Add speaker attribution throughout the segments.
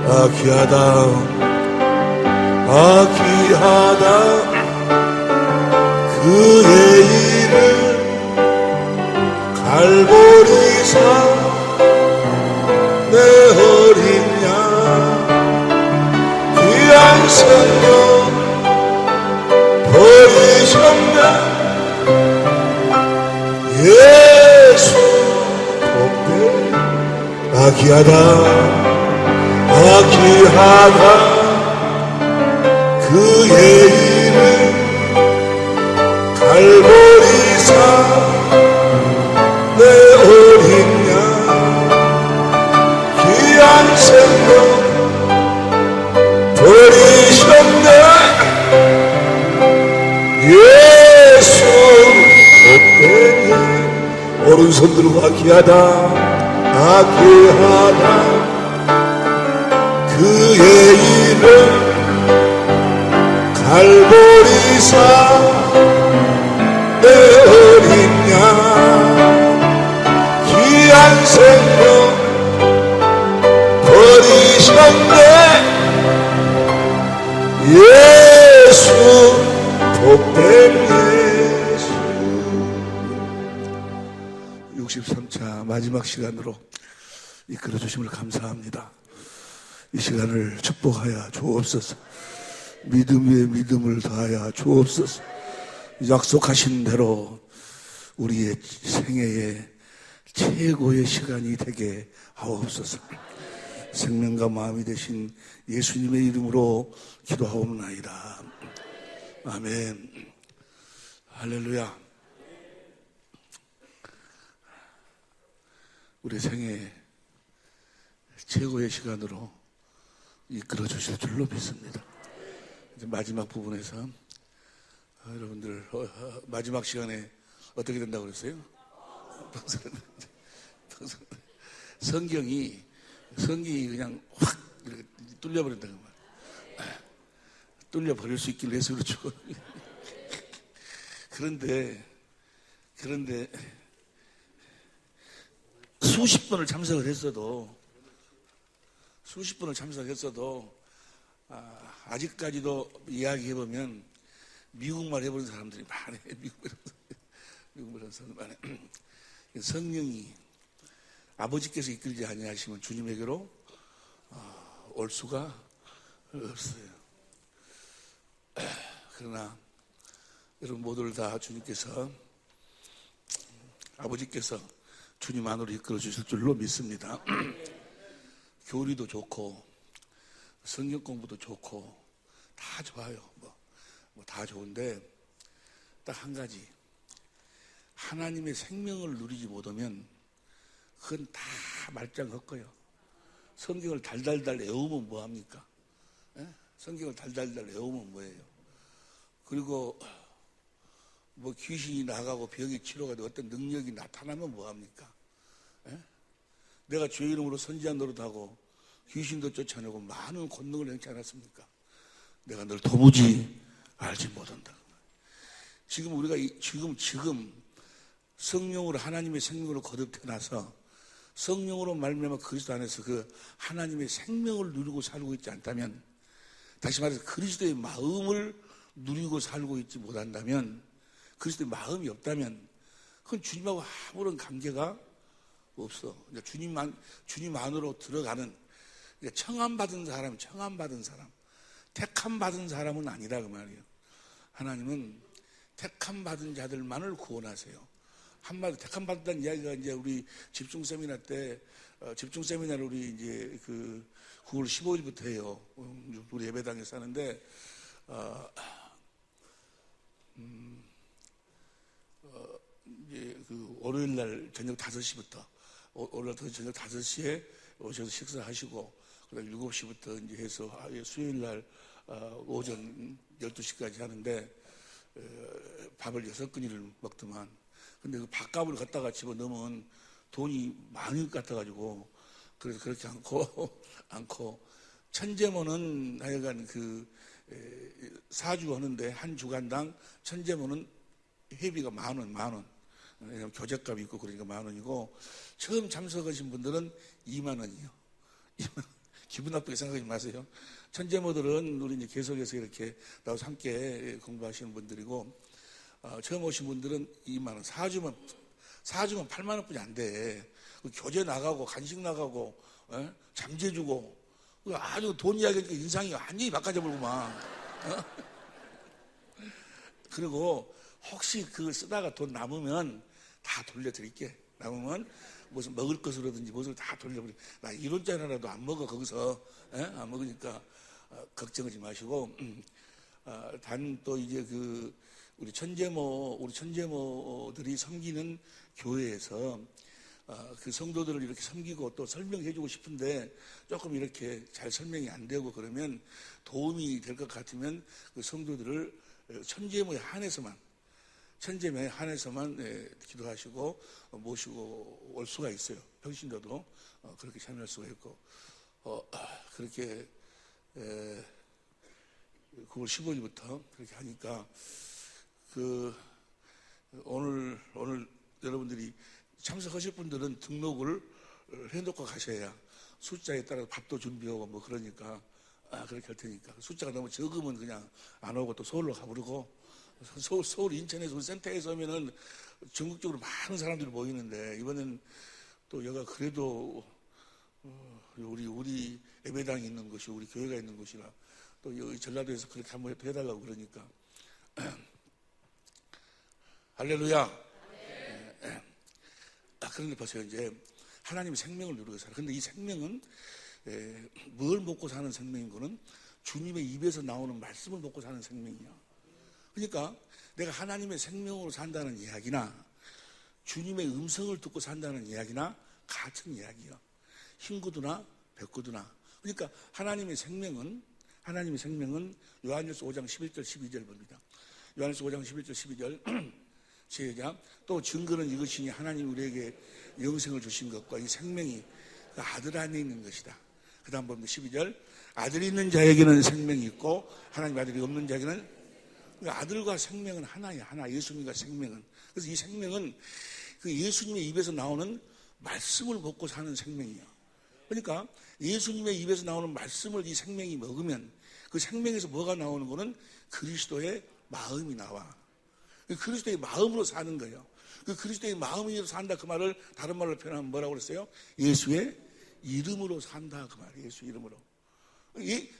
Speaker 1: 아귀하다 아귀하다 그의 이름 갈보리사 내 어린 양 귀한 생명 버리셨네 예수 복대 아귀하다 아귀하다 그의 이름 갈보리사 내 어린 양 귀한 생명 버리셨네 예수 복되니 오른손 들고 아귀하다 아귀하다 그의 이름 갈보리사 내 어린 양 귀한 생명 버리셨네 예수 복된 예수 63차 마지막 시간으로 이끌어 주심을 감사합니다. 이 시간을 축복하여 주옵소서. 믿음 위에 믿음을 더하여 주옵소서. 약속하신 대로 우리의 생애의 최고의 시간이 되게 하옵소서. 생명과 마음이 되신 예수님의 이름으로 기도하옵나이다. 아멘. 할렐루야. 우리 생애 최고의 시간으로 이끌어 주실 줄로 믿습니다. 이제 마지막 부분에서 여러분들 마지막 시간에 어떻게 된다고 그랬어요? 성경이 그냥 확 이렇게 뚫려버린다는 말. 뚫려버릴 수 있길 해서 그렇죠. 그런데 수십 번을 참석을 했어도 아직까지도 이야기해보면 미국말 해보는 사람들이 많아요. 미국말 사람들 많아요. 성령이 아버지께서 이끌지 아니하시면 주님에게로 올 수가 없어요. 그러나 여러분 모두를 다 주님께서 아버지께서 주님 안으로 이끌어 주실 줄로 믿습니다. 교리도 좋고 성경 공부도 좋고 다 좋아요. 뭐 다 좋은데 딱 한 가지, 하나님의 생명을 누리지 못하면 그건 다 말짱 헛거요. 성경을 달달달 외우면 뭐합니까? 성경을 달달달 외우면 뭐예요? 그리고 뭐 귀신이 나가고 병이 치료가 되고 어떤 능력이 나타나면 뭐합니까? 내가 주의 이름으로 선지한 노릇하고 귀신도 쫓아내고 많은 권능을 행치 않았습니까? 내가 널 도무지 알지 못한다. 지금 우리가 지금 성령으로 하나님의 생명으로 거듭 태어나서 성령으로 말미암아 그리스도 안에서 그 하나님의 생명을 누리고 살고 있지 않다면, 다시 말해서 그리스도의 마음을 누리고 살고 있지 못한다면, 그리스도의 마음이 없다면 그건 주님하고 아무런 관계가 없어. 주님 안으로 들어가는, 청함받은 사람, 택함받은 사람은 아니라 그 말이에요. 하나님은 택함받은 자들만을 구원하세요. 한마디로 택함받았다는 이야기가 이제 우리 집중 세미나 때, 집중 세미나를 우리 이제 그 9월 15일부터 해요. 우리 예배당에서 하는데, 이제 그 월요일 날 저녁 5시부터, 월요일 저녁 5시에 오셔서 식사하시고, 그 다음에 7시부터 이제 해서 수요일 날 오전 12시까지 하는데, 밥을 6끼니를 먹더만. 근데 그 밥값을 갖다가 집어넣으면 돈이 많이 것 같아가지고, 그래서 그렇게 않고, 천재모는 하여간 그, 4주 하는데 한 주간당 천재모는 회비가 10,000원. 왜냐면 교재값이 있고 그러니까 10,000원이고, 처음 참석하신 분들은 20,000원이요. 기분 나쁘게 생각하지 마세요. 천재모들은 우리 이제 계속해서 이렇게 나와서 함께 공부하시는 분들이고, 처음 오신 분들은 2만 원, 4주면 8만 원뿐이 안 돼. 교재 나가고 간식 나가고 잠재 주고 아주 돈 이야기하니까 인상이 완전히 바꿔져 버리고만. 그리고 혹시 그 쓰다가 돈 남으면 다 돌려드릴게. 남으면 무슨 먹을 것으로든지 무엇을 다 돌려버려. 나 1원짜리라도 안 먹어 거기서. 안 먹으니까 걱정하지 마시고. 단 또 이제 우리 천재모들이 섬기는 교회에서 그 성도들을 이렇게 섬기고 또 설명해주고 싶은데 조금 이렇게 잘 설명이 안 되고 그러면 도움이 될 것 같으면 그 성도들을 천재모에 한해서만 기도하시고 모시고 올 수가 있어요. 평신도도 그렇게 참여할 수가 있고 그렇게 9월 15일부터 그렇게 하니까 오늘 여러분들이 참석하실 분들은 등록을 해놓고 가셔야 숫자에 따라서 밥도 준비하고 뭐 그러니까 그렇게 할 테니까 숫자가 너무 적으면 그냥 안 오고 또 서울로 가버리고 서울 인천에서 우리 센터에서 오면은 전국적으로 많은 사람들이 모이는데 이번엔 또 여가 그래도 우리 예배당이 있는 곳이 우리 교회가 있는 곳이라 또 여기 전라도에서 그렇게 한번 해달라고 그러니까 할렐루야. 그런데 보세요. 이제 하나님의 생명을 누리고 살아. 그런데 이 생명은 뭘 먹고 사는 생명인 거는 주님의 입에서 나오는 말씀을 먹고 사는 생명이야. 그러니까 내가 하나님의 생명으로 산다는 이야기나 주님의 음성을 듣고 산다는 이야기나 같은 이야기야. 흰구두나 백구두나. 그러니까 하나님의 생명은 요한일서 5장 11절 12절 봅니다. 요한일서 5장 11절 12절 시작. 또 증거는 이것이니 하나님 우리에게 영생을 주신 것과 이 생명이 그 아들 안에 있는 것이다. 그 다음 봅니다. 12절. 아들이 있는 자에게는 생명이 있고 하나님 아들이 없는 자에게는 아들과 생명은 하나야. 하나. 예수님과 생명은. 그래서 이 생명은 그 예수님의 입에서 나오는 말씀을 먹고 사는 생명이야. 그러니까 예수님의 입에서 나오는 말씀을 이 생명이 먹으면 그 생명에서 뭐가 나오는 거는 그리스도의 마음이 나와. 그리스도의 마음으로 사는 거예요. 그 그리스도의 마음으로 산다 그 말을 다른 말로 표현하면 뭐라고 그랬어요? 예수의 이름으로 산다 그 말이에요. 예수 이름으로.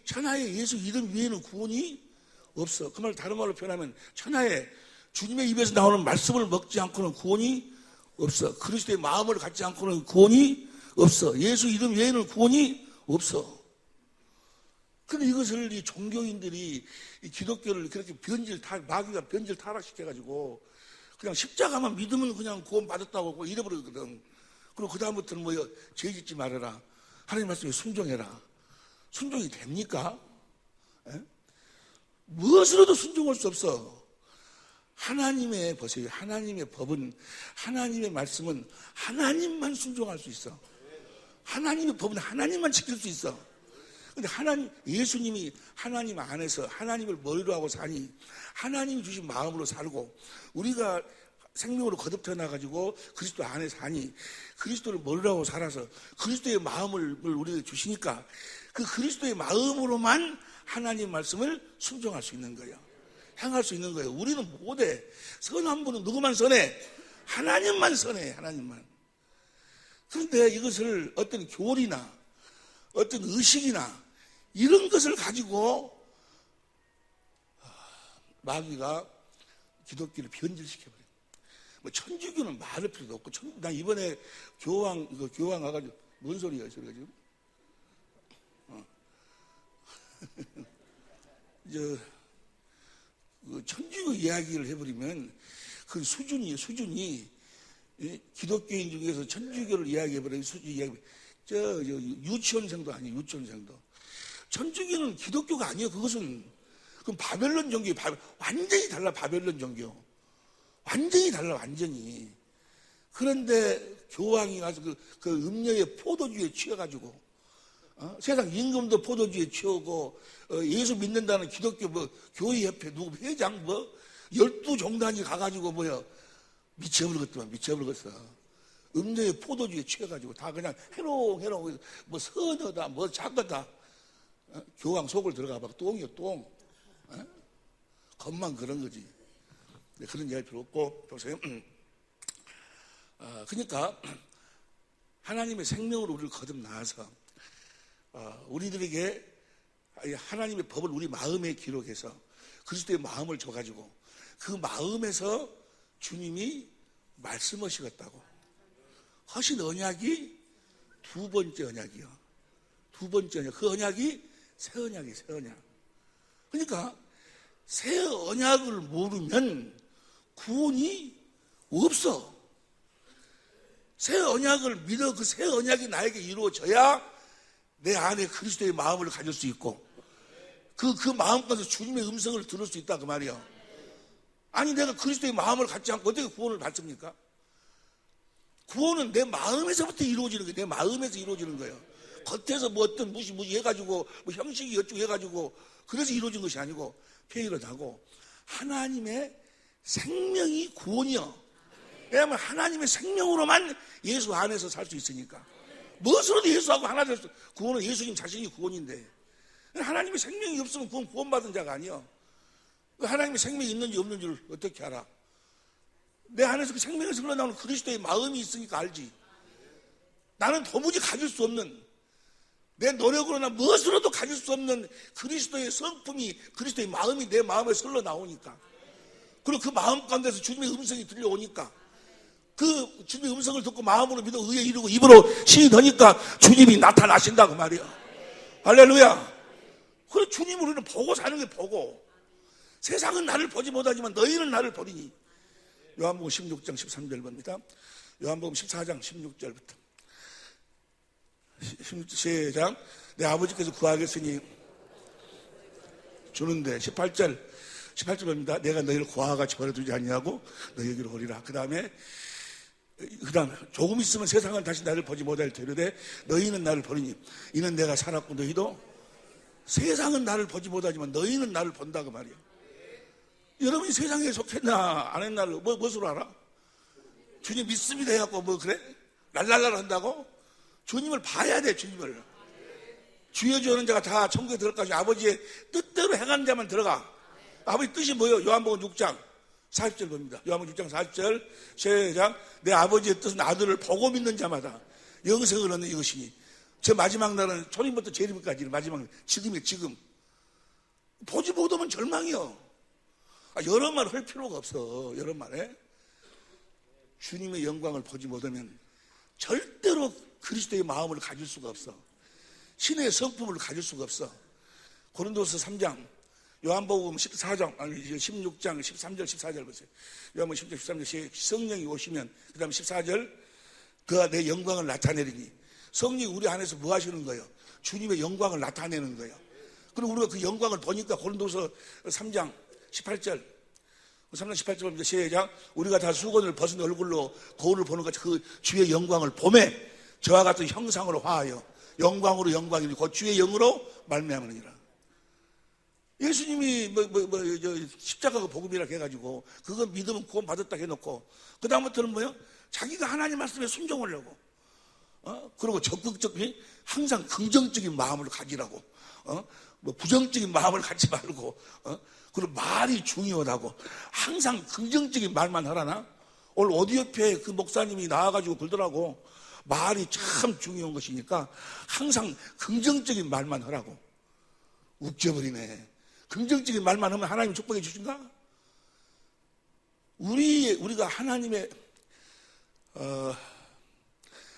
Speaker 1: 천하에 예수 이름 위에는 구원이 없어. 그 말 다른 말로 표현하면 천하에 주님의 입에서 나오는 말씀을 먹지 않고는 구원이 없어. 그리스도의 마음을 갖지 않고는 구원이 없어. 예수 이름 외에는 구원이 없어. 근데 이것을 이 종교인들이 이 기독교를 그렇게 마귀가 변질 타락시켜가지고 그냥 십자가만 믿으면 그냥 구원 받았다고 이래버리거든. 그리고 그다음부터는 뭐요? 죄 짓지 말아라. 하나님 말씀에 순종해라. 순종이 됩니까? 무엇으로도 순종할 수 없어. 보세요. 하나님의 법은, 하나님의 말씀은 하나님만 순종할 수 있어. 하나님의 법은 하나님만 지킬 수 있어. 근데 예수님이 하나님 안에서 하나님을 머리로 하고 사니 하나님이 주신 마음으로 살고 우리가 생명으로 거듭 태어나가지고 그리스도 안에 사니 그리스도를 머리로 하고 살아서 그리스도의 마음을 우리에게 주시니까 그 그리스도의 마음으로만 하나님 말씀을 순종할 수 있는 거예요. 행할 수 있는 거예요. 우리는 못해. 선한 분은 누구만 선해? 하나님만 선해. 하나님만. 그런데 이것을 어떤 교리나 어떤 의식이나 이런 것을 가지고 마귀가 기독교를 변질시켜버려요. 뭐 천주교는 말할 필요도 없고 나 이번에 교황 가가지고 뭔 소리야 소리가 지금? 천주교 이야기를 해버리면 그 수준이 기독교인 중에서 천주교를 이야기해버리면 유치원생도 아니에요. 유치원생도. 천주교는 기독교가 아니에요. 그것은 그럼 바벨론 종교 완전히 달라. 바벨론 종교 완전히 달라. 완전히. 그런데 교황이 가서 그 음녀의 포도주에 취해가지고 세상 임금도 포도주에 취하고 예수 믿는다는 기독교 교회협회 누구 회장 12종단이 가가지고 미쳐버리겠더만. 미쳐버리겠어. 음료의 포도주에 취해가지고 다 그냥 해롱 뭐 선어다 뭐 작거다. 교황 속을 들어가 봐. 똥이요 똥. 겉만 그런 거지. 그런 이야기 필요 없고 보세요. 그러니까 하나님의 생명으로 우리를 거듭나서 우리들에게 하나님의 법을 우리 마음에 기록해서 그리스도의 마음을 줘가지고 그 마음에서 주님이 말씀하시겠다고. 하신 언약이 두 번째 언약이요. 두 번째 언약. 그 언약이 새 언약이에요. 새 언약. 그러니까 새 언약을 모르면 구원이 없어. 새 언약을 믿어 그 새 언약이 나에게 이루어져야 내 안에 그리스도의 마음을 가질 수 있고 그 마음 가운데서 주님의 음성을 들을 수 있다 그 말이야. 아니 내가 그리스도의 마음을 갖지 않고 어떻게 구원을 받습니까? 구원은 내 마음에서부터 이루어지는 거예요. 내 마음에서 이루어지는 거예요. 겉에서 뭐 어떤 무시 해가지고 뭐 형식이 어쩌고 해가지고 그래서 이루어진 것이 아니고 페이러다고 하나님의 생명이 구원이요. 왜냐하면 하나님의 생명으로만 예수 안에서 살 수 있으니까. 무엇으로도 예수하고 하나 될 수. 구원은 예수님 자신이 구원인데 하나님의 생명이 없으면 그건 구원받은 자가 아니요. 하나님의 생명이 있는지 없는지를 어떻게 알아? 내 안에서 그 생명에서 흘러나오는 그리스도의 마음이 있으니까 알지. 나는 도무지 가질 수 없는 내 노력으로나 무엇으로도 가질 수 없는 그리스도의 성품이 그리스도의 마음이 내 마음에서 흘러나오니까. 그리고 그 마음 가운데서 주님의 음성이 들려오니까 그 주님의 음성을 듣고 마음으로 믿어 의에 이루고 입으로 신이 더니까 주님이 나타나신다고 말이야. 할렐루야. 그래 주님을 우리는 보고 사는 게 보고. 세상은 나를 보지 못하지만 너희는 나를 보리니. 요한복음 16장 13절 봅니다. 요한복음 14장 16절부터 시작. 내 아버지께서 구하겠으니 주는데 18절 봅니다. 내가 너희를 고아같이 버려두지 아니하고 너희에게로 오리라. 그 다음에 조금 있으면 세상은 다시 나를 보지 못할 터이르되 너희는 나를 보리니 이는 내가 살았고 너희도. 세상은 나를 보지 못하지만 너희는 나를 본다 그 말이야. 여러분이 세상에 속했나 안 했나를 무엇으로 알아? 주님 믿습니다 해갖고 뭐 그래? 랄랄랄 한다고? 주님을 봐야 돼. 주님을. 주여 주여 하는 자가 다 천국에 들어갈 것이고 아버지의 뜻대로 행하는 자만 들어가. 아버지 뜻이 뭐예요? 요한복음 6장 40절 봅니다. 요한복음 6장 40절 시작. 내 아버지의 뜻은 아들을 보고 믿는 자마다 영생을 얻는 이것이니. 저 마지막 날은 초림부터 재림까지는 마지막 날. 지금이에요. 지금. 보지 못하면 절망이요. 여러 말 할 필요가 없어. 여러 말에 주님의 영광을 보지 못하면 절대로 그리스도의 마음을 가질 수가 없어. 신의 성품을 가질 수가 없어. 고린도서 3장 요한복음 14장 아니 16장 13절 14절 보세요. 요한복음 16장 13절 성령이 오시면 그 다음 14절 그가 내 영광을 나타내리니. 성령이 우리 안에서 뭐 하시는 거예요? 주님의 영광을 나타내는 거예요. 그리고 우리가 그 영광을 보니까 고린도서 3장 18절 3장 18절입니다. 시작. 우리가 다 수건을 벗은 얼굴로 거울을 보는 것 같이 그 주의 영광을 보매 저와 같은 형상으로 화하여 영광으로 영광이니 곧 주의 영으로 말미암으니라. 예수님이 십자가가 복음이라 해가지고 그거 믿으면 구원 받았다 해놓고 그 다음부터는 뭐요? 자기가 하나님 말씀에 순종하려고 그리고 적극적인 항상 긍정적인 마음을 가지라고 부정적인 마음을 갖지 말고 그리고 말이 중요하다고 항상 긍정적인 말만 하라나? 오늘 오디오표에 그 목사님이 나와가지고 그러더라고. 말이 참 중요한 것이니까 항상 긍정적인 말만 하라고. 웃겨버리네. 긍정적인 말만 하면 하나님 축복해 주신가? 우리가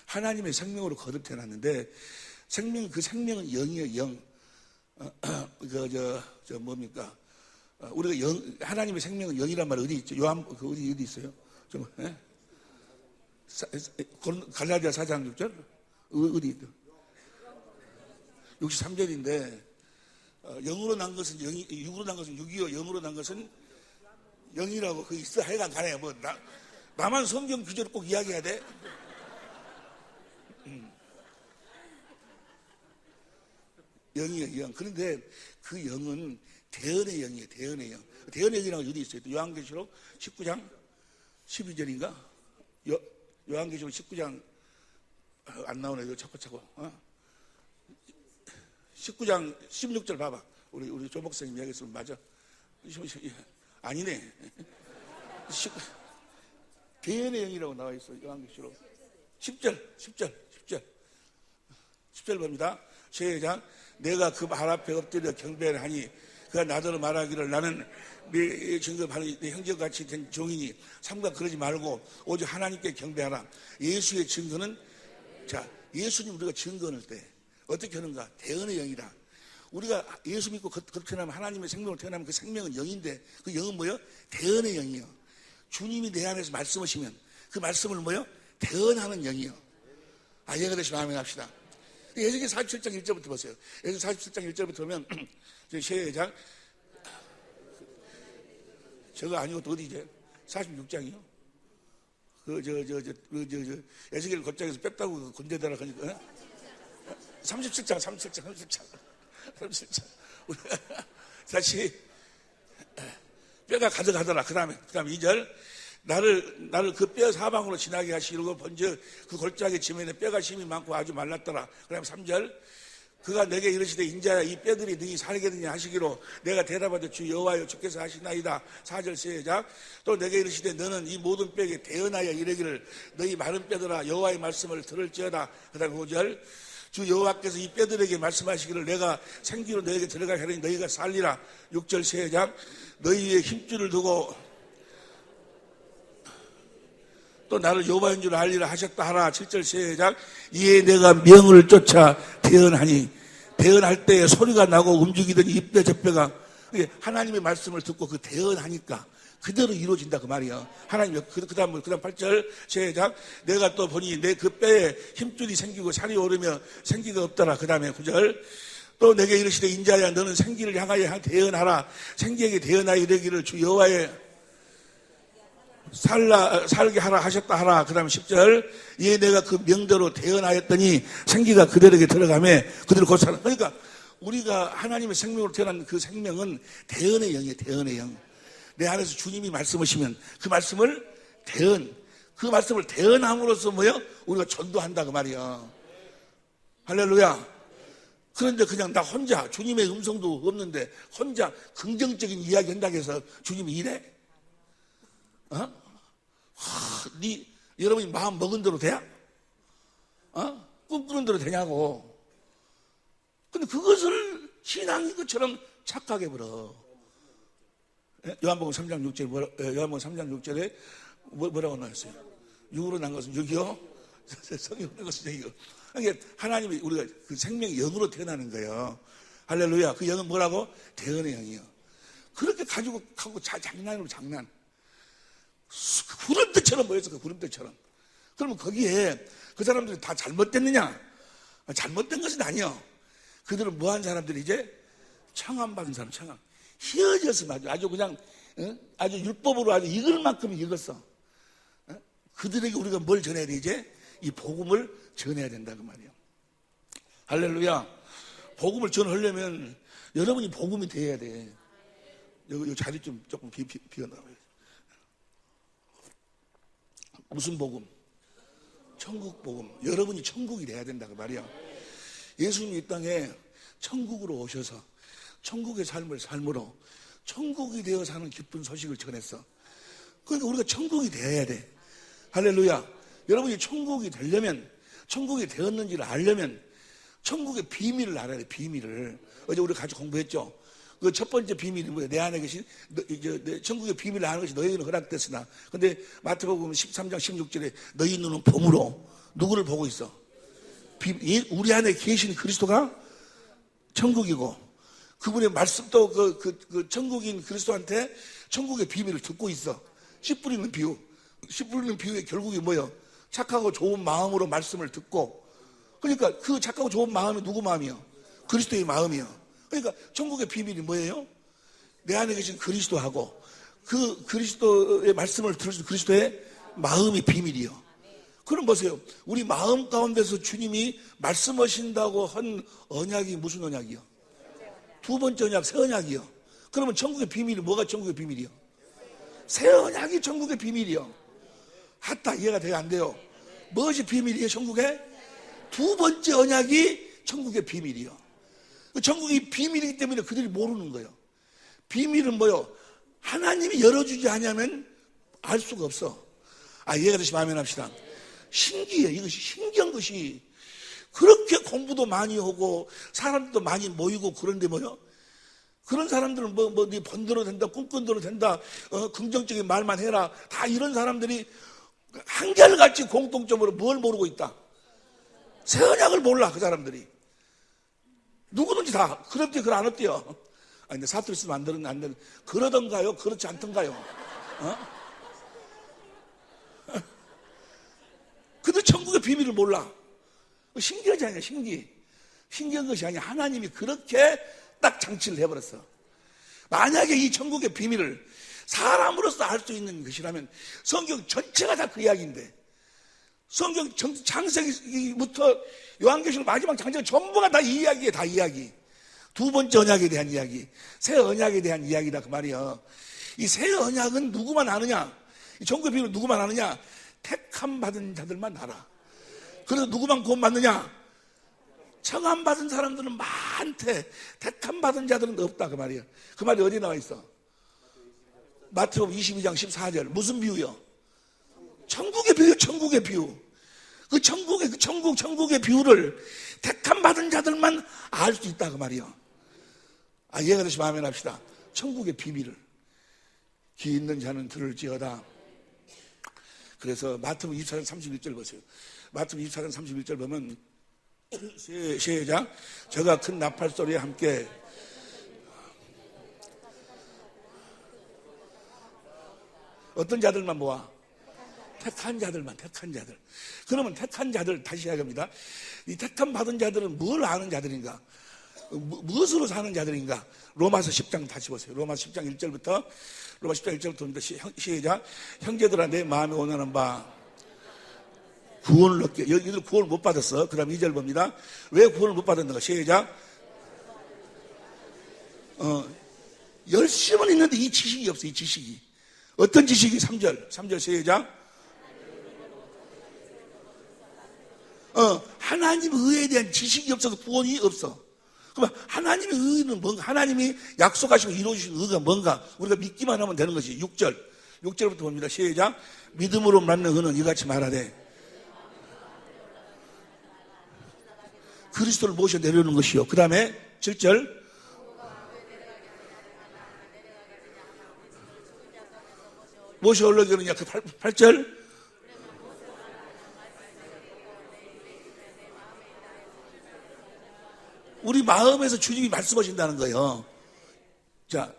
Speaker 1: 하나님의 생명으로 거듭태어났는데 그 생명은 영이에요. 영. 뭡니까? 우리가 하나님의 생명은 영이란 말 어디 있죠? 어디 있어요? 갈라디아 4장 6절? 어디 있죠? 63절인데, 영으로 난 것은 육으로 난 것은 육이요, 영으로 난 것은 영이라고 그 있어. 하여간 간에 나만 성경 구절을 꼭 이야기해야 돼? 영이에요, 영. 그런데 그 영은 대언의 영이에요, 대언의 영. 대언의 영이라고 어디 있어요? 요한계시록 19장 12절인가? 요한계시록 19장 안 나오네. 이거 차고차고. 19장 16절 봐봐. 우리 조 목사님 이야기했으면 맞아. 아니네. 대연의 영이라고 나와 있어. 요한계시록 10절 봅니다. 시작. 내가 그 발 앞에 엎드려 경배를 하니 그가 나더러 말하기를 나는 내 증거하는 내 형제같이 된 종이니 삼가 그러지 말고 오직 하나님께 경배하라. 예수의 증거는 자 예수님 우리가 증거할 때 어떻게 하는가? 대언의 영이다. 우리가 예수 믿고 그렇게 태어나면 하나님의 생명으로 태어나면 그 생명은 영인데 그 영은 뭐예요? 대언의 영이요. 주님이 내 안에서 말씀하시면 그 말씀을 뭐예요? 대언하는 영이요. 이해가 되시면 아멘 합시다. 에스겔 47장 1절부터 보세요. 에스겔 47장 1절부터 보면 시작. 저거 아니고 또 어디지? 46장이요. 에스겔 곧장에서 뺐다고 건대더라 그러니까 37장. 다시 뼈가 가득하더라. 그 다음에 2절. 나를 그 뼈 사방으로 지나게 하시고 본즉 그 골짜기 지면에 뼈가 심이 많고 아주 말랐더라. 그 다음에 3절. 그가 내게 이르시되 인자야 이 뼈들이 너희 살겠느냐 하시기로 내가 대답하되 주 여호와여 주께서 하시나이다. 4절 시작. 또 내게 이르시되 너는 이 모든 뼈에 대언하여 이르기를 너희 마른 뼈들아 여호와의 말씀을 들을지어다. 그 다음에 5절. 주 여호와께서 이 뼈들에게 말씀하시기를 내가 생기로 너에게 들어가게 하리니 너희가 살리라. 6절 시작. 너희의 힘줄을 두고 또 나를 여호와인 줄 알리라 하셨다 하라. 7절 시작. 이에 내가 명을 쫓아 대언하니 대언할 때 소리가 나고 움직이던 이 뼈 저 뼈가 하나님의 말씀을 듣고 그 대언하니까 그대로 이루어진다 그 말이야. 하나님 그 다음 8절 시작. 내가 또 보니 내 그 뼈에 힘줄이 생기고 살이 오르며 생기가 없더라. 그 다음에 9절. 또 내게 이르시되 인자야 너는 생기를 향하여 대언하라. 생기에게 대언하여 이르기를 주 여호와의 살게 하라 하셨다 하라. 그 다음에 10절. 이에 내가 그 명대로 대언하였더니 생기가 그들에게 들어가매 그들 곧 살아. 그러니까 우리가 하나님의 생명으로 태어난 그 생명은 대언의 영이에요. 대언의 영. 내 안에서 주님이 말씀하시면 그 말씀을 대언함으로써 뭐요? 우리가 전도한다 그 말이야. 할렐루야. 그런데 그냥 나 혼자 주님의 음성도 없는데 혼자 긍정적인 이야기 한다고 해서 주님이 이래? 여러분이 마음 먹은 대로 돼야? 꿈꾸는 대로 되냐고. 근데 그것을 신앙인 것처럼 착각해버려. 요한복음 3장 6절에 뭐라고 나왔어요? 6으로 난 것은 6이요? 성경으로 난 것은 6이요. 그러니까 하나님이 우리가 그 생명의 영으로 태어나는 거예요. 할렐루야. 그 영은 뭐라고? 대언의 영이요. 그렇게 가지고 장난으로 장난. 구름대처럼 보였어. 그 구름대처럼. 그러면 거기에 그 사람들이 다 잘못됐느냐? 잘못된 것은 아니요. 그들은 뭐한 사람들이 이제 청함받은 사람, 청함. 희어져서 아주 그냥 아주 율법으로 아주 읽을 만큼 읽었어. 그들에게 우리가 뭘 전해야 돼? 이제 이 복음을 전해야 된다 그 말이에요. 할렐루야. 복음을 전하려면 여러분이 복음이 돼야 돼. 여기 자리 좀 조금 비워놔봐요. 무슨 복음? 천국 복음. 여러분이 천국이 돼야 된다 그 말이야. 예수님이 이 땅에 천국으로 오셔서 천국의 삶을 삶으로 천국이 되어 사는 기쁜 소식을 전했어. 그러니까 우리가 천국이 되어야 돼. 할렐루야. 여러분이 천국이 되려면, 천국이 되었는지를 알려면 천국의 비밀을 알아야 돼. 비밀을. 어제 우리 같이 공부했죠. 그 첫 번째 비밀이 뭐예요? 내 안에 계신 천국의 비밀을 아는 것이 너희에게는 허락됐으나. 근데 마태복음 13장 16절에 너희 눈은 봄으로 누구를 보고 있어? 우리 안에 계신 그리스도가 천국이고 그분의 말씀도 그 천국인 그리스도한테 천국의 비밀을 듣고 있어. 씨 뿌리는 비유. 씨 뿌리는 비유의 결국이 뭐예요? 착하고 좋은 마음으로 말씀을 듣고. 그러니까 그 착하고 좋은 마음이 누구 마음이요? 그리스도의 마음이요. 그러니까 천국의 비밀이 뭐예요? 내 안에 계신 그리스도하고 그 그리스도의 말씀을 들으신 그리스도의 마음이 비밀이요. 그럼 보세요. 우리 마음 가운데서 주님이 말씀하신다고 한 언약이 무슨 언약이요? 두 번째 언약, 새 언약이요. 그러면 천국의 비밀이 뭐가 천국의 비밀이요? 새 언약이 천국의 비밀이요. 하다 이해가 돼요? 안 돼요? 무엇이 비밀이에요? 천국의 두 번째 언약이 천국의 비밀이요. 천국이 비밀이기 때문에 그들이 모르는 거예요. 비밀은 뭐요? 하나님이 열어주지 않으면 알 수가 없어. 이해가 되시면 아멘 합시다. 신기해. 이것이 신기한 것이, 그렇게 공부도 많이 하고 사람들도 많이 모이고 그런데 뭐요? 그런 사람들은 네 번들어 된다, 꿈꾼대로 된다, 긍정적인 말만 해라, 다 이런 사람들이 한결같이 공통점으로 뭘 모르고 있다? 새 언약을 몰라. 그 사람들이 누구든지 다 그렇대요, 그걸 안 어때요? 근데 사투리 쓰면 안 되는 그러던가요? 그렇지 않던가요? 그들 천국의 비밀을 몰라. 신기하지 않냐? 신기한 것이 아니야. 하나님이 그렇게 딱 장치를 해버렸어. 만약에 이 천국의 비밀을 사람으로서 알 수 있는 것이라면 성경 전체가 다 그 이야기인데, 성경 창세기부터 요한계시록 마지막 장세가 전부가 다 이 이야기에 다 이야기. 두 번째 언약에 대한 이야기, 새 언약에 대한 이야기다 그 말이야. 이 새 언약은 누구만 아느냐? 이 천국의 비밀을 누구만 아느냐? 택함 받은 자들만 알아. 그래서 누구만 구원받느냐? 청함 받은 사람들은 많대. 택함 받은 자들은 없다 그 말이야. 그 말이 어디 나와 있어? 마태복음 22장 14절. 무슨 비유요? 천국의 비유, 천국의 비유. 그 천국의 비유를 택함 받은 자들만 알 수 있다 그 말이야. 이해가 되시면 아멘 합시다. 천국의 비밀을 귀 있는 자는 들을지어다. 그래서 마태복음 24장 31절 보세요. 마태복음 24장 31절 보면 시작. 저가 큰 나팔 소리에 함께 어떤 자들만 모아? 택한 자들. 그러면 택한 자들, 다시 이야기합니다. 이 택함 받은 자들은 뭘 아는 자들인가? 무엇으로 사는 자들인가? 로마서 10장 다시 보세요. 로마서 10장 1절부터 시작. 형제들아, 내 마음에 원하는 바 구원을 얻게. 여기들 구원을 못 받았어. 그 다음 2절 봅니다. 왜 구원을 못 받았는가? 시작. 열심은 있는데 이 지식이 없어. 이 지식이. 어떤 지식이? 3절 시작. 하나님의 의에 대한 지식이 없어서 구원이 없어. 그러면 하나님의 의는 뭔가? 하나님이 약속하시고 이루어주신 의가 뭔가? 우리가 믿기만 하면 되는 것이. 6절부터 봅니다. 시작. 믿음으로 맞는 의는 이같이 말하되 그리스도를 모셔 내려오는 것이요. 그 다음에 7절. 모셔 올라가느냐? 그 8절. 우리 마음에서 주님이 말씀하신다는 거예요. 자,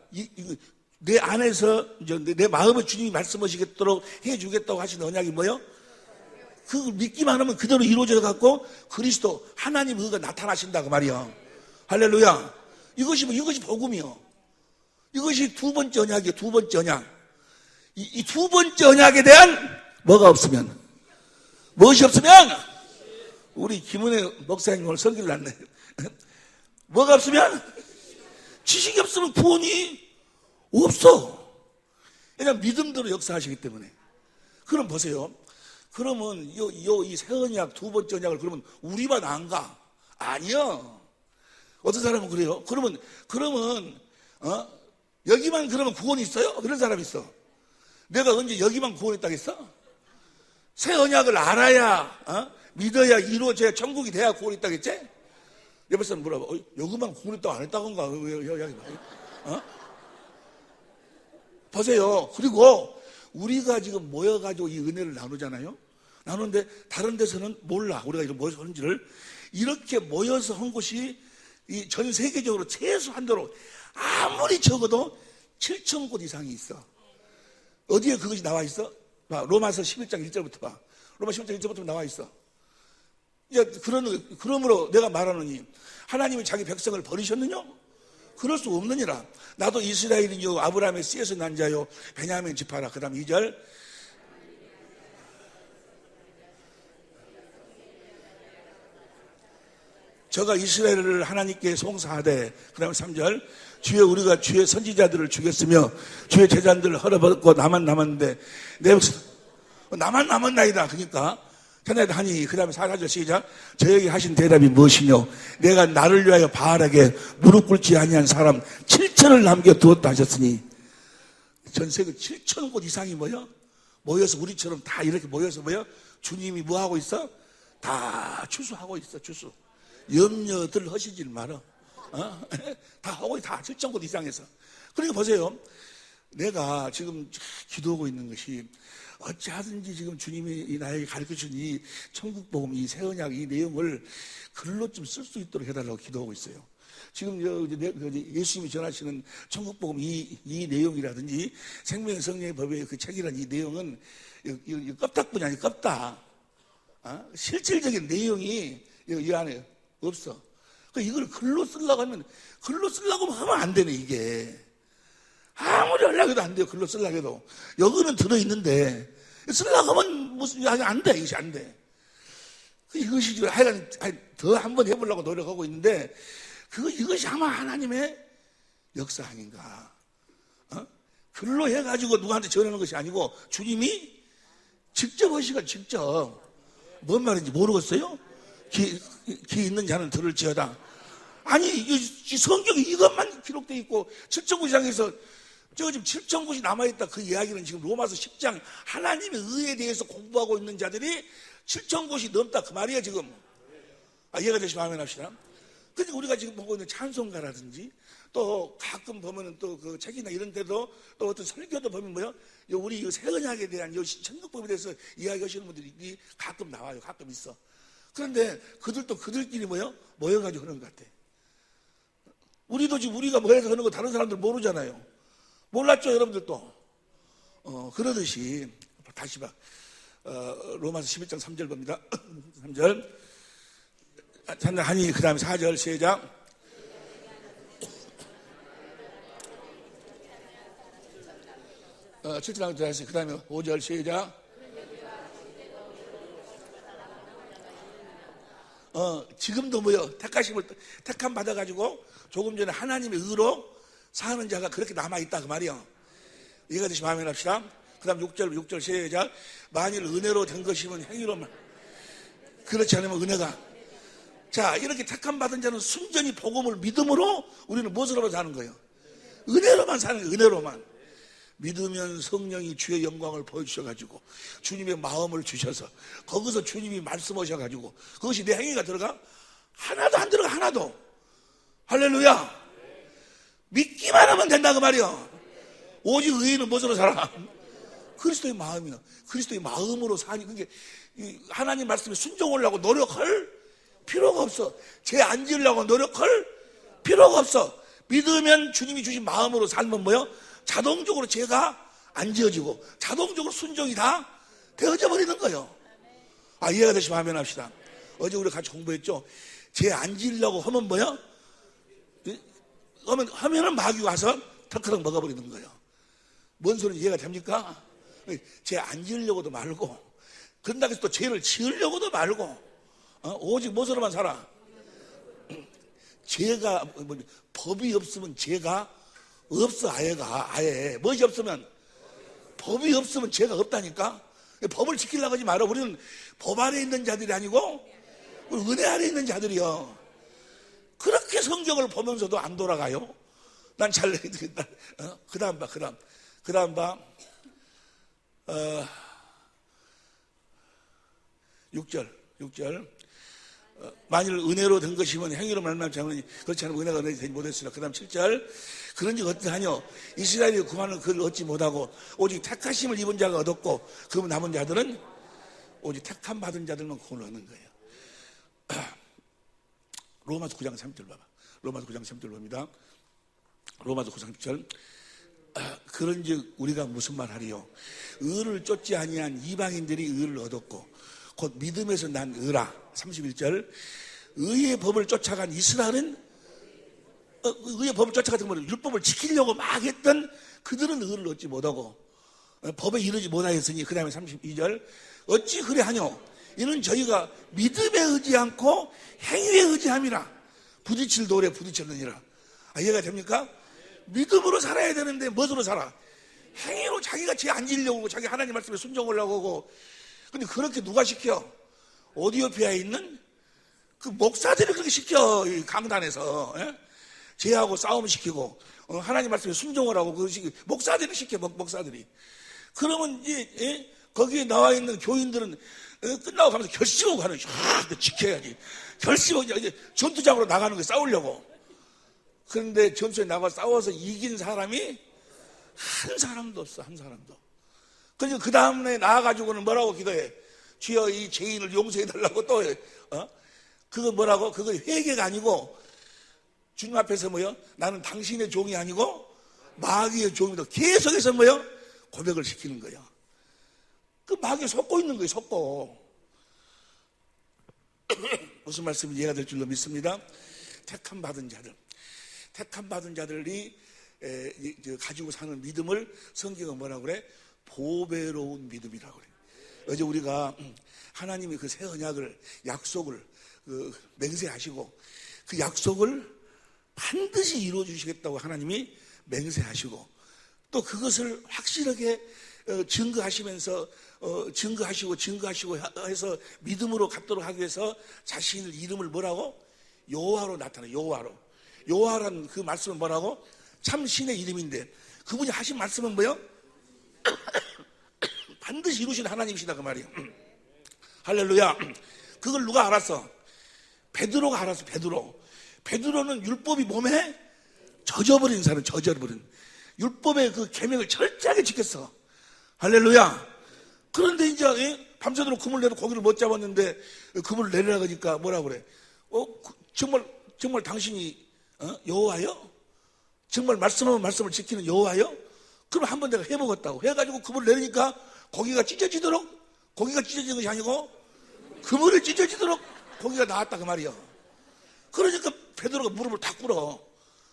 Speaker 1: 내 안에서, 내 마음에 주님이 말씀하시겠도록 해주겠다고 하신 언약이 뭐예요? 그걸 믿기만 하면 그대로 이루어져 갖고 그리스도, 하나님 의가 나타나신다 그 말이요. 할렐루야. 이것이 복음이요. 이것이 두 번째 언약이에요. 두 번째 언약. 이 두 번째 언약에 대한 뭐가 없으면, 무엇이 없으면, 우리 김은혜 목사님 오늘 설교를 났네. 뭐가 없으면? 지식이 없으면 구원이 없어. 왜냐하면 믿음대로 역사하시기 때문에. 그럼 보세요. 그러면 이 새 언약, 두 번째 언약을 그러면 우리만 안 가? 아니요. 어떤 사람은 그래요. 그러면 여기만 그러면 구원이 있어요? 그런 사람이 있어. 내가 언제 여기만 구원했다겠어? 새 언약을 알아야, 믿어야 이루어져야 천국이 돼야 구원이 있다겠지? 옆에 사람 물어봐. 여기만 구원했다고 안 했다건가? 보세요. 그리고 우리가 지금 모여가지고 이 은혜를 나누잖아요. 나누는데 다른 데서는 몰라. 우리가 이렇게 모여서 하는지를. 이렇게 모여서 한 곳이 이 전 세계적으로 최소한도로 아무리 적어도 7,000곳 이상이 있어. 어디에 그것이 나와 있어? 봐, 로마서 11장 1절부터 봐. 로마 11장 1절부터 나와 있어. 그러므로 내가 말하노니 하나님이 자기 백성을 버리셨느냐? 그럴 수 없느니라. 나도 이스라엘이요 아브라함의 씨에서 난 자요 베냐민 지파라. 그 다음 2절. 저가 이스라엘을 하나님께 송사하되. 그 다음 3절. 주여 우리가 주의 선지자들을 죽였으며 주의 제자들을 헐어버렸고 나만 남았는데 내 백성 나만 남았나이다. 그러니까 하니 그 다음에 4절 시작. 저에게 하신 대답이 무엇이뇨? 내가 나를 위하여 바알에게 무릎 꿇지 아니한 사람 7천을 남겨두었다 하셨으니, 전 세계 7천 곳 이상이 모여서 우리처럼 다 이렇게 모여서 주님이 뭐 하고 있어? 다 추수하고 있어. 추수. 염려들 하시질 말어. 다 하고 있어. 다 7천 곳 이상에서. 그러니까 보세요. 내가 지금 기도하고 있는 것이 어찌하든지 지금 주님이 나에게 가르쳐준 이 천국복음, 이 새언약, 이 내용을 글로 좀 쓸 수 있도록 해달라고 기도하고 있어요. 지금 예수님이 전하시는 천국복음 이 내용이라든지 생명의 성령의 법의 그 책이라는 이 내용은 이 껍딱뿐이 아니라 껍딱. 실질적인 내용이 이 안에 없어. 이걸 글로 쓰려고 하면 안 되네, 이게. 아무리 하려고 해도 안 돼요. 글로 쓰려고 해도. 여기는 들어있는데, 쓰려고 하면 안 돼. 이것이 안 돼. 이것이 지금 하여간 더 한번 해보려고 노력하고 있는데, 이것이 아마 하나님의 역사 아닌가. 글로 해가지고 누구한테 전하는 것이 아니고, 주님이 직접 하시고, 직접. 뭔 말인지 모르겠어요? 귀 있는 자는 들을지어다. 아니, 이 성경에 이것만 기록되어 있고, 7천구장에서 지금 7천 곳이 남아있다. 그 이야기는 지금 로마서 10장 하나님의 의에 대해서 공부하고 있는 자들이 7천 곳이 넘다 그 말이에요 지금. 이해가 되시면 아멘 합시다. 근데 우리가 지금 보고 있는 찬송가라든지 또 가끔 보면은 또 그 책이나 이런 데도 또 어떤 설교도 보면 우리 이 새언약에 대한 천국법에 대해서 이야기하시는 분들이 가끔 나와요. 가끔 있어. 그런데 그들도 그들끼리 모여가지고 하는 것 같아. 우리도 지금 우리가 뭐 해서 하는 거 다른 사람들 모르잖아요. 몰랐죠, 여러분들도? 그러듯이, 다시 로마서 11장 3절 봅니다. 3절. 하니, 그 다음에 4절, 시작. 어, 7절 들어갔어요. 그 다음에 5절, 시작. 지금도 택함 받아가지고 조금 전에 하나님의 의로 사는 자가 그렇게 남아있다 그 말이요. 이해가 되시면 아멘 합시다. 그 다음 6절 시작. 만일 은혜로 된 것이면 행위로만, 그렇지 않으면 은혜가. 자, 이렇게 택함 받은 자는 순전히 복음을 믿음으로 우리는 무엇으로만 사는 거예요? 은혜로만 사는 거예요. 은혜로만. 믿으면 성령이 주의 영광을 보여주셔가지고 주님의 마음을 주셔서 거기서 주님이 말씀하셔가지고 그것이 내 행위가 들어가? 하나도 안 들어가. 하나도. 할렐루야. 믿기만 하면 된다 그 말이요. 오직 의인은 무엇으로 살아? 그리스도의 마음이나 그리스도의 마음으로 사니. 그게 하나님 말씀에 순종하려고 노력할 필요가 없어. 죄 안 지으려고 노력할 필요가 없어. 믿으면 주님이 주신 마음으로 살면 자동적으로 죄가 안 지어지고 자동적으로 순종이 다 되어져 버리는 거예요. 이해가 되시면 아멘 합시다. 어제 우리 같이 공부했죠. 죄 안 지으려고 하면 하면은 마귀 와서 턱턱 먹어버리는 거예요. 뭔 소리인지 이해가 됩니까? 죄 안 지으려고도 말고, 그런다고 해서 또 죄를 지으려고도 말고, 오직 무엇으로만 살아? 죄가, 법이 없으면 죄가 없어, 아예. 무엇이 없으면? 법이 없으면 죄가 없다니까? 법을 지키려고 하지 마라. 우리는 법 아래 있는 자들이 아니고, 은혜 아래 있는 자들이요. 그렇게 성경을 보면서도 안 돌아가요. 난 잘, 그 다음 봐. 6절. 만일 은혜로 된 것이면 행위로 말미암지 않으니 그렇지 않으면 은혜가 되지 못했으나. 그 다음 7절. 그런즉 어떠하뇨? 이스라엘이 구하는 그를 얻지 못하고 오직 택하심을 입은 자가 얻었고 그 남은 자들은 오직 택함 받은 자들만 구원을 얻는 거예요. 로마서 9장 3절 봐봐. 로마서 9장 3절 봅니다. 로마서 9장 3절. 그런즉 우리가 무슨 말 하리요? 의를 쫓지 아니한 이방인들이 의를 얻었고 곧 믿음에서 난 의라. 31절. 의의 법을 쫓아간 이스라엘은 의의 법을 쫓아갔던 거는 율법을 지키려고 막 했던 그들은 의를 얻지 못하고 법에 이르지 못하였으니. 그 다음에 32절. 어찌 그래 하뇨? 이는 저희가 믿음에 의지 않고 행위에 의지함이라. 부딪힐 돌에 부딪혔느니라. 이해가 됩니까? 믿음으로 살아야 되는데 무엇으로 살아? 행위로 자기가 죄 안 지으려고 하고 자기 하나님 말씀에 순종하려고 하고. 근데 그렇게 누가 시켜? 오디오피아에 있는 그 목사들이 그렇게 시켜, 이 강단에서. 예? 죄하고 싸움시키고, 하나님 말씀에 순종을 하고, 목사들이 시켜, 목사들이. 그러면 이제, 예? 거기에 나와 있는 교인들은 끝나고 가면서 결심하고 가는 거야. 지켜야지. 결심하고 이제 전투장으로 나가는 거야, 싸우려고. 그런데 전투에 나가 싸워서 이긴 사람이 한 사람도 없어, 한 사람도. 그러니까 그 다음에 나와가지고는 뭐라고 기도해? 주여 이 죄인을 용서해달라고 또 해. 그거 뭐라고? 그거 회개가 아니고 주님 앞에서 뭐요? 나는 당신의 종이 아니고 마귀의 종이다. 계속해서 뭐요? 고백을 시키는 거예요. 그 마귀에 속고 있는 거예요, 속고. 무슨 말씀이 이해가 될 줄로 믿습니다. 택함 받은 자들이 가지고 사는 믿음을 성경은 뭐라고 그래? 보배로운 믿음이라고 그래. 어제 우리가 하나님이 그 새 언약을, 약속을 맹세하시고 그 약속을 반드시 이루어 주시겠다고 하나님이 맹세하시고 또 그것을 확실하게 증거하시면서 증거하시고 해서 믿음으로 갖도록 하기 위해서 자신의 이름을 뭐라고? 여호와로 나타내요. 여호와라는 그 말씀은 뭐라고? 참 신의 이름인데 그분이 하신 말씀은 뭐요? 반드시 이루신 하나님이시다 그 말이에요. 할렐루야. 그걸 누가 알았어? 베드로가 알았어. 베드로는 율법이 몸에 젖어버린 사람, 율법의 그 계명을 철저하게 지켰어. 할렐루야. 그런데 이제 밤새도록 그물 내도 고기를 못 잡았는데 그물을 내리라 그러니까 뭐라 그래? 정말 당신이 여호와요? 정말 말씀하면 말씀을 지키는 여호와요? 그럼 한번 내가 해먹었다고 해가지고 그물을 내리니까 고기가 찢어지는 것이 아니고 그물이 찢어지도록 고기가 나왔다 그 말이야. 그러니까 베드로가 무릎을 탁 꿇어.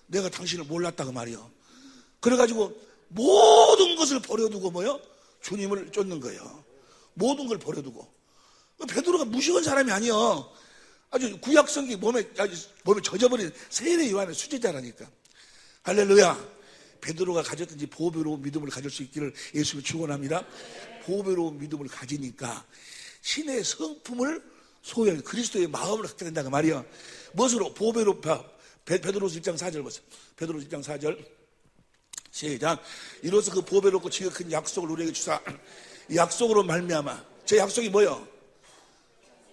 Speaker 1: 내가 당신을 몰랐다 그 말이야. 그래가지고 모든 것을 버려두고 뭐요? 주님을 쫓는 거예요. 모든 걸 버려두고. 베드로가 무식한 사람이 아니야. 아주 구약성기 몸에 젖어버린 세례 요한의 수제자라니까. 할렐루야. 베드로가 가졌든지 보배로운 믿음을 가질 수 있기를 예수를 축원합니다. 보배로운 믿음을 가지니까 신의 성품을 소유하는 그리스도의 마음을 갖게 된다 그 말이야. 무엇으로? 베드로서 1장 4절 보세요. 베드로서 1장 4절 시작. 이로써 그 보배롭고 지극한 약속을 우리에게 주사 이 약속으로 말미암아. 제 약속이 뭐요?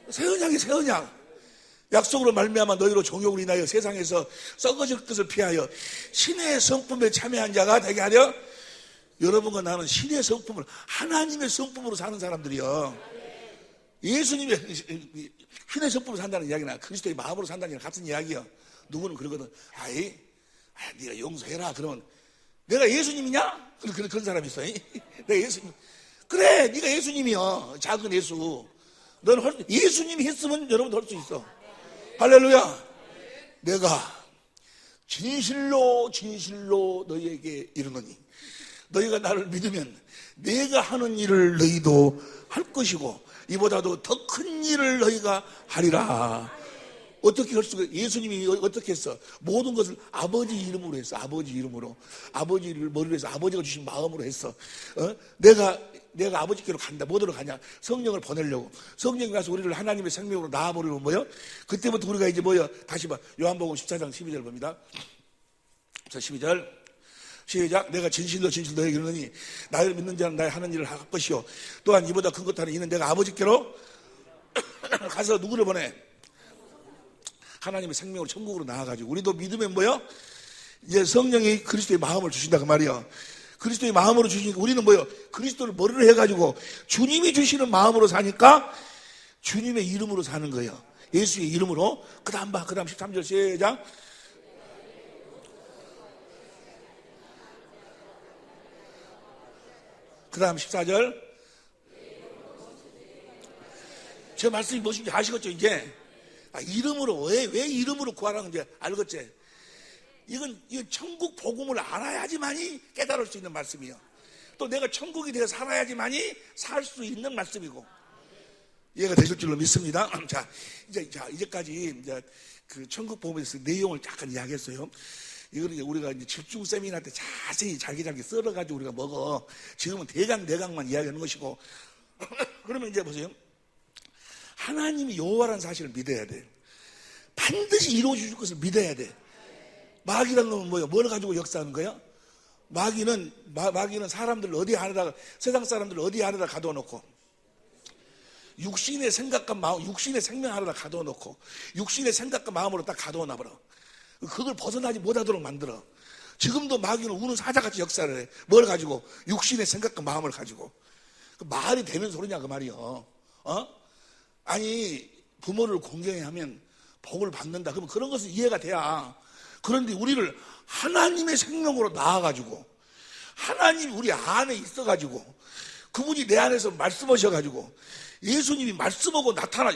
Speaker 1: 새 언약. 약속으로 말미암아 너희로 종욕을 인하여 세상에서 썩어질 것을 피하여 신의 성품에 참여한 자가 되게 하려. 여러분과 나는 신의 성품을 하나님의 성품으로 사는 사람들이요. 예수님의 신의 성품으로 산다는 이야기나 그리스도의 마음으로 산다는 이야기랑 같은 이야기야. 누구는 그러거든. 네가 용서해라. 그러면 내가 예수님이냐? 그런 사람이 있어. 내가 예수님. 그래, 네가 예수님이야. 작은 예수. 넌 예수님이 했으면 여러분도 할 수 있어. 할렐루야. 내가 진실로 너희에게 이르노니 너희가 나를 믿으면 내가 하는 일을 너희도 할 것이고 이보다도 더 큰 일을 너희가 하리라. 어떻게 할 수가? 예수님이 어떻게 했어? 모든 것을 아버지 이름으로 했어. 아버지 이름으로. 아버지를 머리로 해서 아버지가 주신 마음으로 했어. 내가 아버지께로 간다. 뭐로 가냐? 성령을 보내려고. 성령이 가서 우리를 하나님의 생명으로 낳아버리면 뭐요? 그때부터 우리가 이제 뭐요? 다시 봐. 요한복음 14장 12절 봅니다. 12절 시작. 내가 진실로 너에게 이르노니 나를 믿는 자는 나의 하는 일을 할 것이요 또한 이보다 큰 것 하는 이는 내가 아버지께로 가서 누구를 보내? 하나님의 생명으로 천국으로 나아가지고 우리도 믿으면 뭐요? 이제 성령이 그리스도의 마음을 주신다 그 말이요. 그리스도의 마음으로 주시니까 우리는 뭐요? 그리스도를 머리로 해가지고 주님이 주시는 마음으로 사니까 주님의 이름으로 사는 거예요. 예수의 이름으로. 그 다음 13절 시작. 그 다음 14절. 제 말씀이 무엇인지 아시겠죠 이제? 이름으로 왜 이름으로 구하라는 게 알겠지? 이건 천국 복음을 알아야지만이 깨달을 수 있는 말씀이에요. 또 내가 천국이 되어 살아야지만이 살 수 있는 말씀이고 이해가 되실 줄로 믿습니다. 이제까지 그 천국 복음에 대해서 내용을 잠깐 이야기했어요. 이거는 우리가 이제 집중 세미나 때 자세히 잘게 썰어가지고 우리가 먹어. 지금은 대강만 이야기하는 것이고. 그러면 이제 보세요. 하나님이 여호와라는 사실을 믿어야 돼. 반드시 이루어 주실 것을 믿어야 돼. 마귀라는 놈은 뭐예요? 뭘 가지고 역사하는 거야? 마귀는 사람들 어디 안에다가, 세상 사람들 어디 안에다 가둬놓고, 육신의 생각과 마음, 육신의 생명 안에다 가둬놓고, 육신의 생각과 마음으로 딱 가둬놔버려. 그걸 벗어나지 못하도록 만들어. 지금도 마귀는 우는 사자같이 역사를 해. 뭘 가지고? 육신의 생각과 마음을 가지고. 그 말이 되는 소리냐 그 말이요. 아니, 부모를 공경해야 하면 복을 받는다. 그러면 그런 것은 이해가 돼야. 그런데 우리를 하나님의 생명으로 낳아가지고, 하나님이 우리 안에 있어가지고, 그분이 내 안에서 말씀하셔가지고, 예수님이 말씀하고 나타나,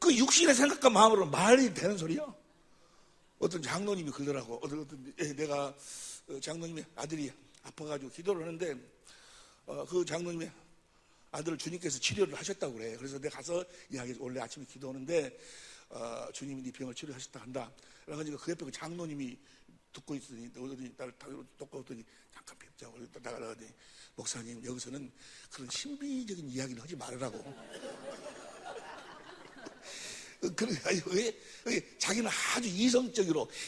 Speaker 1: 그 육신의 생각과 마음으로 말이 되는 소리요. 어떤 장로님이 그러더라고. 내가 장로님의 아들이 아파가지고 기도를 하는데, 그 장로님의 아들을 주님께서 치료를 하셨다고 그래. 그래서 내가 가서 이야기, 원래 아침에 기도하는데, 주님이 네 병을 치료하셨다 한다. 그래가지고 그 옆에 그 장로님이 듣고 있으니, 나를 듣고 있더니, 잠깐 뵙자고. 나가더니, 목사님, 여기서는 그런 신비적인 이야기를 하지 말으라고. 자기는 아주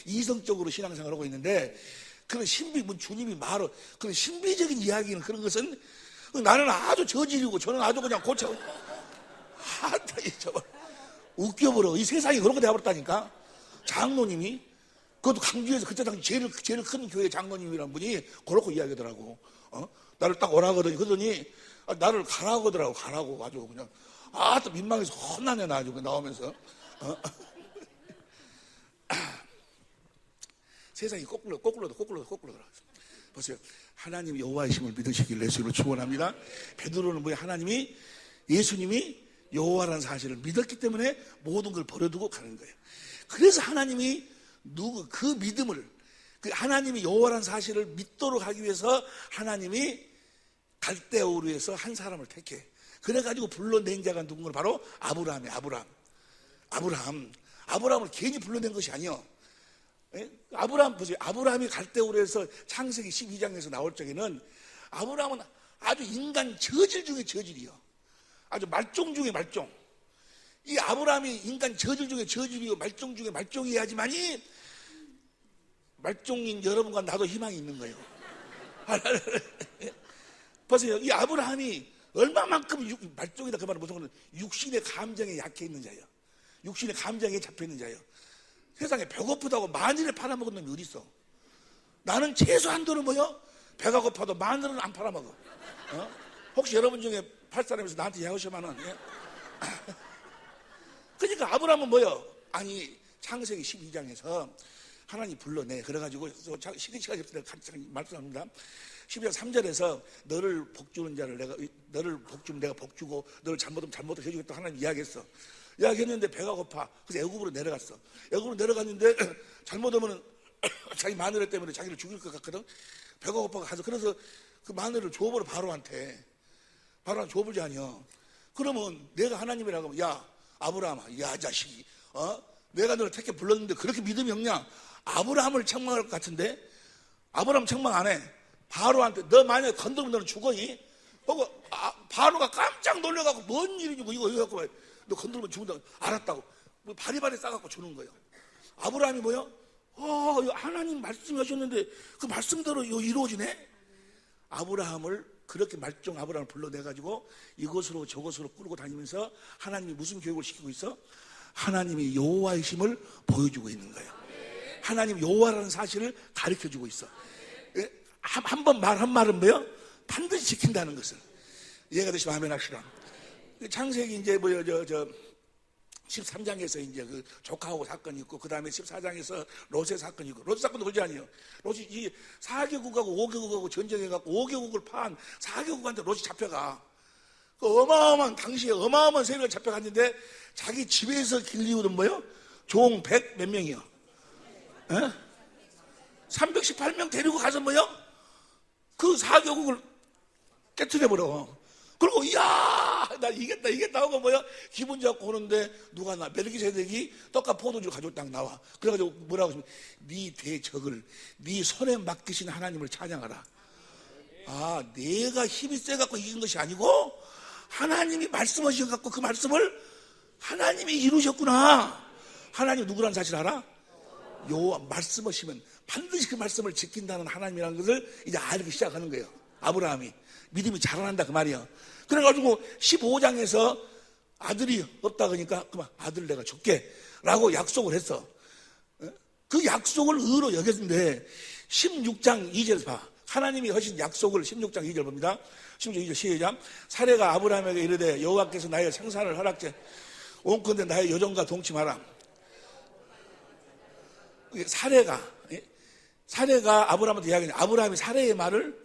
Speaker 1: 이성적으로 신앙생활을 하고 있는데, 그런 주님이 말어, 그런 신비적인 이야기는 그런 것은 나는 아주 저질이고, 저는 아주 그냥 고쳐. 웃겨버려. 이 세상이 그렇게 되어버렸다니까. 장로님이, 그것도 강주에서 그때 당시 제일 큰 교회 장로님이란 분이 그렇게 이야기하더라고. 나를 딱 오라거든요. 그러더니, 나를 가라고 하더라고. 가라고. 아주 그냥. 또 민망해서 혼나네, 나 아주 나오면서. 세상이 거꾸로 들어갔어. 보세요. 하나님 여호와이심을 믿으시길 예수님을 축원합니다. 베드로는 뭐야? 예수님이 여호와라는 사실을 믿었기 때문에 모든 걸 버려두고 가는 거예요. 그래서 하나님이 그 믿음을, 하나님이 여호와라는 사실을 믿도록 하기 위해서 하나님이 갈대아 우르에서 한 사람을 택해. 그래가지고 불러낸 자가 누군가, 바로 아브라함이에요. 아브라함을 괜히 불러낸 것이 아니요. 보세요. 아브라함이 갈대아 우르에서 창세기 12장에서 나올 적에는 아브라함은 아주 인간 저질 중에 저질이요. 아주 말종 중에 말종. 이 아브라함이 인간 저질 중에 저질이고 말종 중에 말종이야지만이 말종인 여러분과 나도 희망이 있는 거예요. 보세요. 이 아브라함이 얼마만큼 말종이다 그 말은 무슨 거는 육신의 감정에 약해 있는 자예요. 육신의 감정에 잡혀 있는 자예요. 세상에 배고프다고 마늘을 팔아먹은 놈이 어디 있어? 나는 최소한도는 뭐요? 배가 고파도 마늘은 안 팔아먹어. 혹시 여러분 중에 팔 사람에서 나한테 이야기하시면은, 예? 그러니까 아브라함은 뭐요? 아니, 창세기 12장에서 하나님 불러내. 그래가지고 시간 없을 때 같이 말씀합니다. 12장 3절에서 너를 복주는 자를 너를 복주면 내가 복주고 너를 잘못하면 해주겠다 하나님 이야기했는데 배가 고파. 그래서 애굽으로 내려갔어. 애굽으로 내려갔는데 잘못하면 자기 마누라 때문에 자기를 죽일 것 같거든. 배가 고파가 가서, 그래서 그 마누라를 줘버려. 바로한테 줘버리지 아니여. 그러면 내가 하나님이라고 하면, 야 아브라함아, 야 자식이, 내가 너를 택해 불렀는데 그렇게 믿음이 없냐? 아브라함을 책망할 것 같은데 아브라함 책망 안 해. 바로한테 너 만약에 건드리면 너는 죽어니? 바로가 깜짝 놀래갖고 뭔 일이지 이거 해갖고 너 건드리면 죽는다고. 알았다고 바리바리 싸갖고 주는 거예요. 아브라함이 뭐요? 하나님 말씀하셨는데 그 말씀대로 이루어지네. 그렇게 말종 아브라함을 불러내가지고 이곳으로 저곳으로 끌고 다니면서 하나님이 무슨 교육을 시키고 있어? 하나님이 여호와이심을 보여주고 있는 거예요. 하나님 여호와라는 사실을 가르쳐주고 있어. 한 번 한 말은 뭐요? 반드시 지킨다는 것을. 이해가 되시면 아멘 합시다. 창세기 이제 13장에서 이제 그 조카하고 사건이 있고, 그 다음에 14장에서 롯의 사건이 있고, 롯 사건도 그러지 아니에요. 롯이 이 4개국하고 5개국하고 전쟁해갖고 5개국을 파한 4개국한테 롯이 잡혀가. 그 당시에 어마어마한 세력을 잡혀갔는데 자기 집에서 길리우던 뭐요? 종 100 몇 명이요? 318명 데리고 가서 뭐요? 그 4개국을 깨트려버려. 그리고 나 이겼다 하고 뭐야? 기분 좋고 오는데 누가 멜기세덱이 떡과 포도주를 가지고 딱 나와. 그래가지고 뭐라고 하시면, 네 대적을 네 손에 맡기신 하나님을 찬양하라. 내가 힘이 세갖고 이긴 것이 아니고 하나님이 말씀하셔갖고 그 말씀을 하나님이 이루셨구나. 하나님 누구라는 사실 알아? 말씀하시면 반드시 그 말씀을 지킨다는 하나님이라는 것을 이제 알기 시작하는 거예요. 아브라함이 믿음이 자라난다 그 말이야. 그래가지고 15장에서 아들이 없다 그러니까 그만 아들 내가 줄게 라고 약속을 했어. 그 약속을 의로 여겼는데 16장 2절 봐. 하나님이 하신 약속을 16장 2절 봅니다. 16장 2절 시작. 사례가 아브라함에게 이르되 여호와께서 나의 생산을 허락제 온컨대 나의 여종과 동침하라. 사례가 아브라함한테 이야기하는 아브라함이 사례의 말을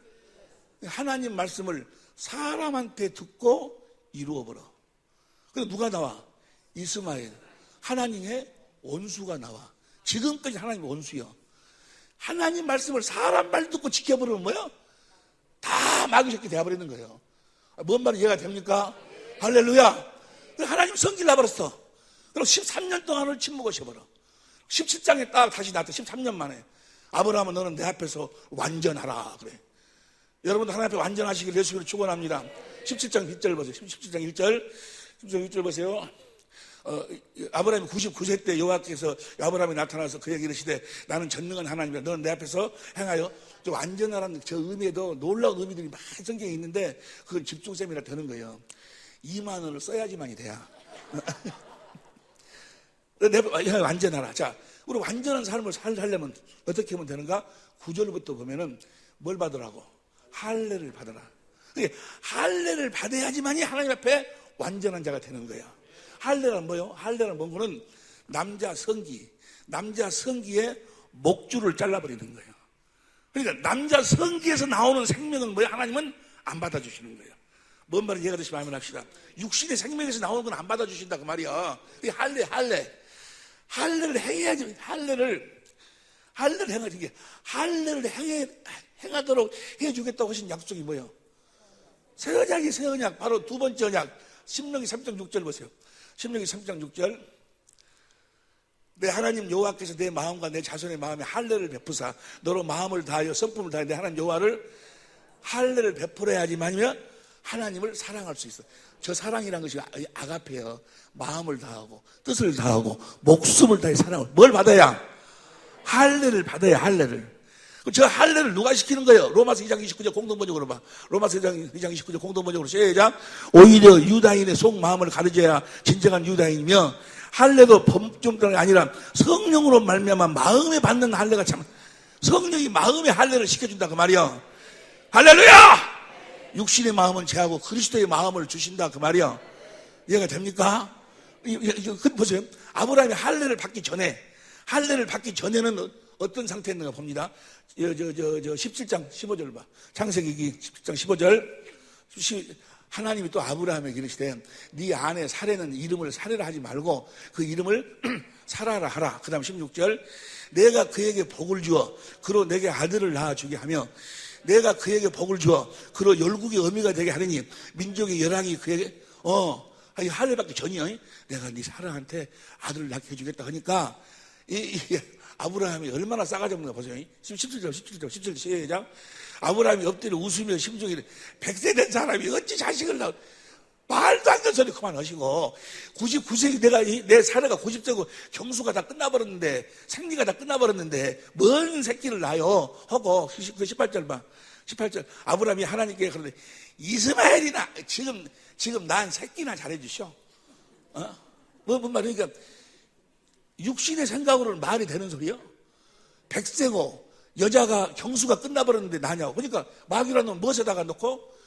Speaker 1: 하나님 말씀을 사람한테 듣고 이루어버려. 그래서 누가 나와? 이스마엘. 하나님의 원수가 나와. 지금까지 하나님의 원수요. 하나님 말씀을 사람 말 듣고 지켜버리면 뭐요? 다 마귀새끼 되어버리는 거예요. 뭔 말이 이해가 됩니까? 할렐루야. 하나님 성질 나버렸어. 그럼 13년 동안을 침묵하셔버려. 17장에 딱 다시 나왔다. 13년 만에. 아브라함은 너는 내 앞에서 완전하라 그래. 여러분도 하나님 앞에 완전하시길 예수님으로 축원합니다. 17장 1절 보세요. 17장 1절 17장 1절 보세요. 아브라함이 99세 때 여호와께서 아브라함이 나타나서 그에게 이르시되 나는 전능한 하나님이라 너는 내 앞에서 행하여 완전하라는 저 의미에도 놀라운 의미들이 많이 성경에 있는데 그건 집중셈이라 되는 거예요. 2만 원을 써야지만이 돼야. 완전하라. 자, 우리 완전한 삶을 살려면 어떻게 하면 되는가? 9절부터 보면은 뭘 받으라고? 할례를 받아라. 할례를 받아야지만이 하나님 앞에 완전한 자가 되는 거야. 할례란 뭐요? 할례란 뭔가는 남자 성기의 목줄을 잘라버리는 거예요. 그러니까 남자 성기에서 나오는 생명은 뭐예요? 하나님은 안 받아주시는 거예요. 뭔 말인지 이해가 되시면 말만 합시다. 육신의 생명에서 나오는 건 안 받아주신다 그 말이야. 할례를 해야지. 할례를 행하지. 할례를 행하도록 해주겠다고 하신 약속이 뭐예요? 새 언약이 새 언약. 바로 두 번째 언약. 신명기 3장 6절 보세요. 신명기 3장 6절. 내 하나님 여호와께서 내 마음과 내 자손의 마음에 할례를 베푸사 너로 마음을 다하여 성품을 다하여 내 하나님 여호와를 할례를 베풀어야지만이면 하나님을 사랑할 수 있어. 저 사랑이라는 것이 아가페요. 마음을 다하고 뜻을 다하고 목숨을 다해 사랑을. 뭘 받아야? 할례를 받아야. 할례를. 저 할례를 누가 시키는 거예요? 로마서 2장 29절 공동번역으로 봐. 로마서 2장 29절 공동번역으로 시작. 오히려 유다인의 속마음을 가르쳐야 진정한 유다인이며 할례도 범죄가 아니라 성령으로 말미암아 마음에 받는 할례가 참 성령이 마음의 할례를 시켜준다 그 말이야. 할렐루야. 육신의 마음은 제하고 그리스도의 마음을 주신다 그 말이야. 이해가 됩니까? 보세요. 아브라함이 할례를 받기 전에는 어떤 상태였는가 봅니다. 17장 15절 봐. 창세기 17장 15절. 하나님이 또 아브라함에게 이르시되 네 아내 사레는 이름을 사레라 하지 말고 그 이름을 사라라 하라. 그 다음 16절. 내가 그에게 복을 주어 그로 내게 아들을 낳아주게 하며 내가 그에게 복을 주어 그로 열국의 어미가 되게 하느니 민족의 열왕이 그에게 할례 받기 전이요. 내가 네 사라한테 아들을 낳게 해주겠다 하니까 아브라함이 얼마나 싸가지 없는가 보세요. 17절 시작. 아브라함이 엎드려 웃으며 심중에 100세 된 사람이 어찌 자식을 낳아. 말도 안 되는 소리 그만하시고 99세기 내 사례가 90세고 경수가 다 끝나버렸는데 생리가 다 끝나버렸는데 뭔 새끼를 낳아요 하고 그 18절 봐. 18절 아브라함이 하나님께 그러는데 이스마엘이나 지금 난 새끼나 잘해주셔. 뭔 말이야? 그러니까 육신의 생각으로는 말이 되는 소리요? 100세고 여자가 경수가 끝나버렸는데 나냐고. 그러니까 마귀라는 놈 무엇에다가 놓고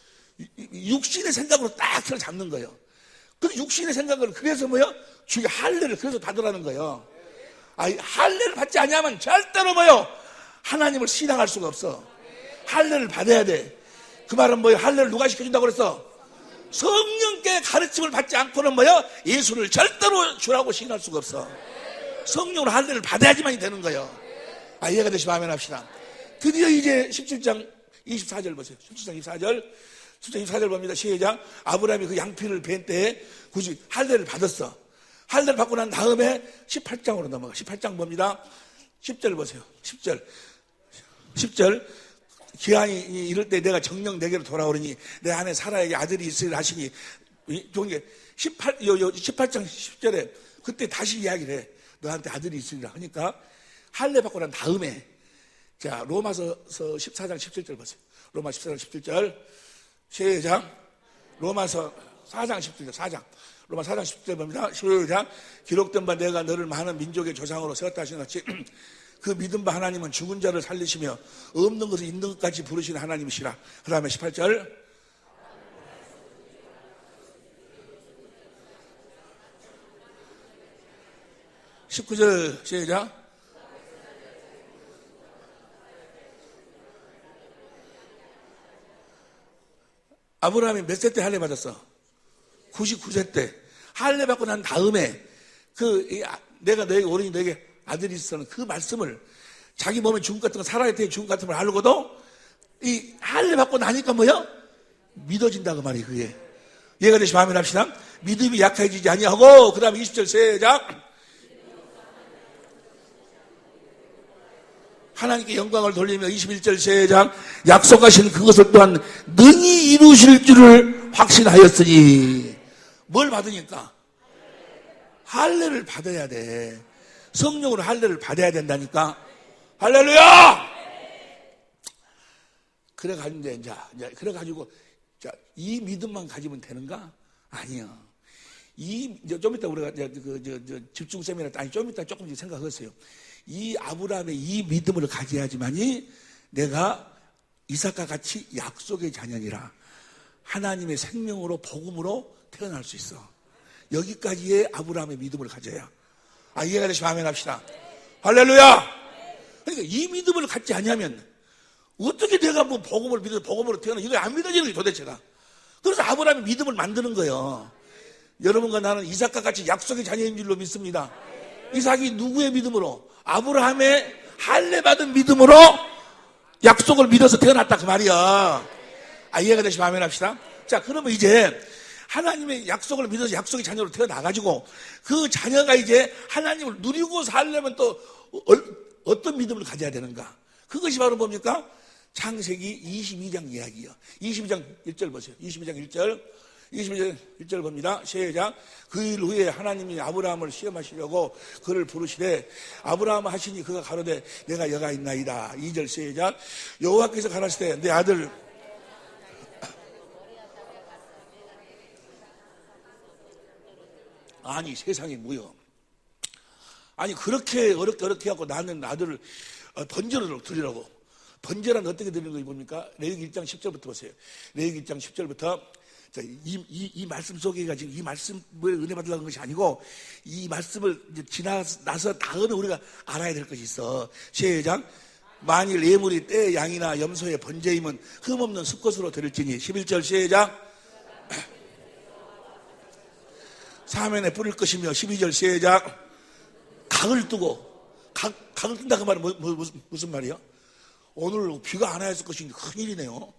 Speaker 1: 육신의 생각으로 딱 틀어 잡는 거예요. 그 육신의 생각을 그래서 뭐요? 주의 할례를 그래서 받으라는 거예요. 할례를 받지 않으면 절대로 뭐요? 하나님을 신앙할 수가 없어. 할례를 받아야 돼. 그 말은 뭐예요? 할례를 누가 시켜준다고 그랬어? 성령께 가르침을 받지 않고는 뭐요? 예수를 절대로 주라고 시인할 수가 없어. 성령으로 할례를 받아야지만이 되는 거예요. 이해가 되시면 아멘 합시다. 드디어 이제 17장 24절 보세요. 17장 24절. 17장 24절 봅니다. 시작. 아브라함이 그 양피를 벤 때에 굳이 할례를 받았어. 할례를 받고 난 다음에 18장으로 넘어가. 18장 봅니다. 10절 보세요. 10절. 기한이 이럴 때 내가 정녕 내게로 돌아오리니 내 안에 사라에게 아들이 있으리라 하시니 종이 18장 10절에 그때 다시 이야기를 해. 너한테 아들이 있으리라 하니까 할례 받고 난 다음에, 자, 로마서 14장 17절 보세요. 로마 14장 17절 시작. 로마서 4장 17절 4장 로마 4장 17절 봅니다. 시작. 기록된 바 내가 너를 많은 민족의 조상으로 세웠다 하신 같이 그 믿음 바 하나님은 죽은 자를 살리시며 없는 것을 있는 것까지 부르시는 하나님이시라. 그 다음에 18절 19절 시작. 아브라함이 몇 세 때 할례 받았어? 99세 때. 할례 받고 난 다음에 내가 너에게 오르니 너에게 아들이 있어는 그 말씀을, 자기 몸에 죽음 같은 거, 살아야 될 죽음 같은 걸 알고도 이 할례 받고 나니까 뭐요? 믿어진다 그 말이 그게. 이해가 되시면 아멘 합시다. 믿음이 약해지지 아니하고, 그 다음에 20절 시작. 하나님께 영광을 돌리며 21절 시작. 약속하신 그것을 또한 능히 이루실 줄을 확신하였으니. 뭘 받으니까? 할례를 받아야 돼. 성령으로 할례를 받아야 된다니까. 할렐루야! 그래가지고 이제 그래가지고 이 믿음만 가지면 되는가? 아니야. 좀 이따 우리가 집중 세미나, 아니 좀 이따 조금 생각했어요. 이 아브라함의 이 믿음을 가져야지만이 내가 이삭과 같이 약속의 자녀니라, 하나님의 생명으로 복음으로 태어날 수 있어. 여기까지의 아브라함의 믿음을 가져야. 이해가 되시면 아멘 합시다. 할렐루야. 그러니까 이 믿음을 갖지 않으면 어떻게 내가 뭐 복음을 믿어서 복음으로 태어나, 이거 안 믿어지는 게 도대체가. 그래서 아브라함의 믿음을 만드는 거예요. 여러분과 나는 이삭과 같이 약속의 자녀인 줄로 믿습니다. 이삭이 누구의 믿음으로? 아브라함의 할례 받은 믿음으로 약속을 믿어서 태어났다 그 말이야. 이해가 되시면 아멘 합시다. 자, 그러면 이제 하나님의 약속을 믿어서 약속의 자녀로 태어나가지고 그 자녀가 이제 하나님을 누리고 살려면 또 어떤 믿음을 가져야 되는가? 그것이 바로 뭡니까? 창세기 22장 이야기예요. 22장 1절 보세요. 22장 1절 봅니다. 시작. 그 일 후에 하나님이 아브라함을 시험하시려고 그를 부르시되 아브라함 하시니 그가 가로되 내가 여가 있나이다. 2절 시작. 여호와께서 가라시되 내 아들 아니 세상에 뭐여. 아니 그렇게 어렵게 하고 나는 아들을 번제로 드리라고. 번제란 어떻게 드리는 거지 뭡니까? 레위기 1장 10절부터 보세요. 레위기 1장 10절부터 이 말씀 속에 지금 이 말씀을 은혜 받으려는 것이 아니고 이 말씀을 이제 지나서 다음에 우리가 알아야 될 것이 있어. 시작. 만일 예물이 떼 양이나 염소의 번제임은 흠없는 숫것으로 드릴지니. 11절 시작. 사면에 뿌릴 것이며. 12절 시작. 각을 뜨고. 각을 뜬다 그 말은 무슨 말이야? 오늘 비가 안 와있을 것이 큰일이네요.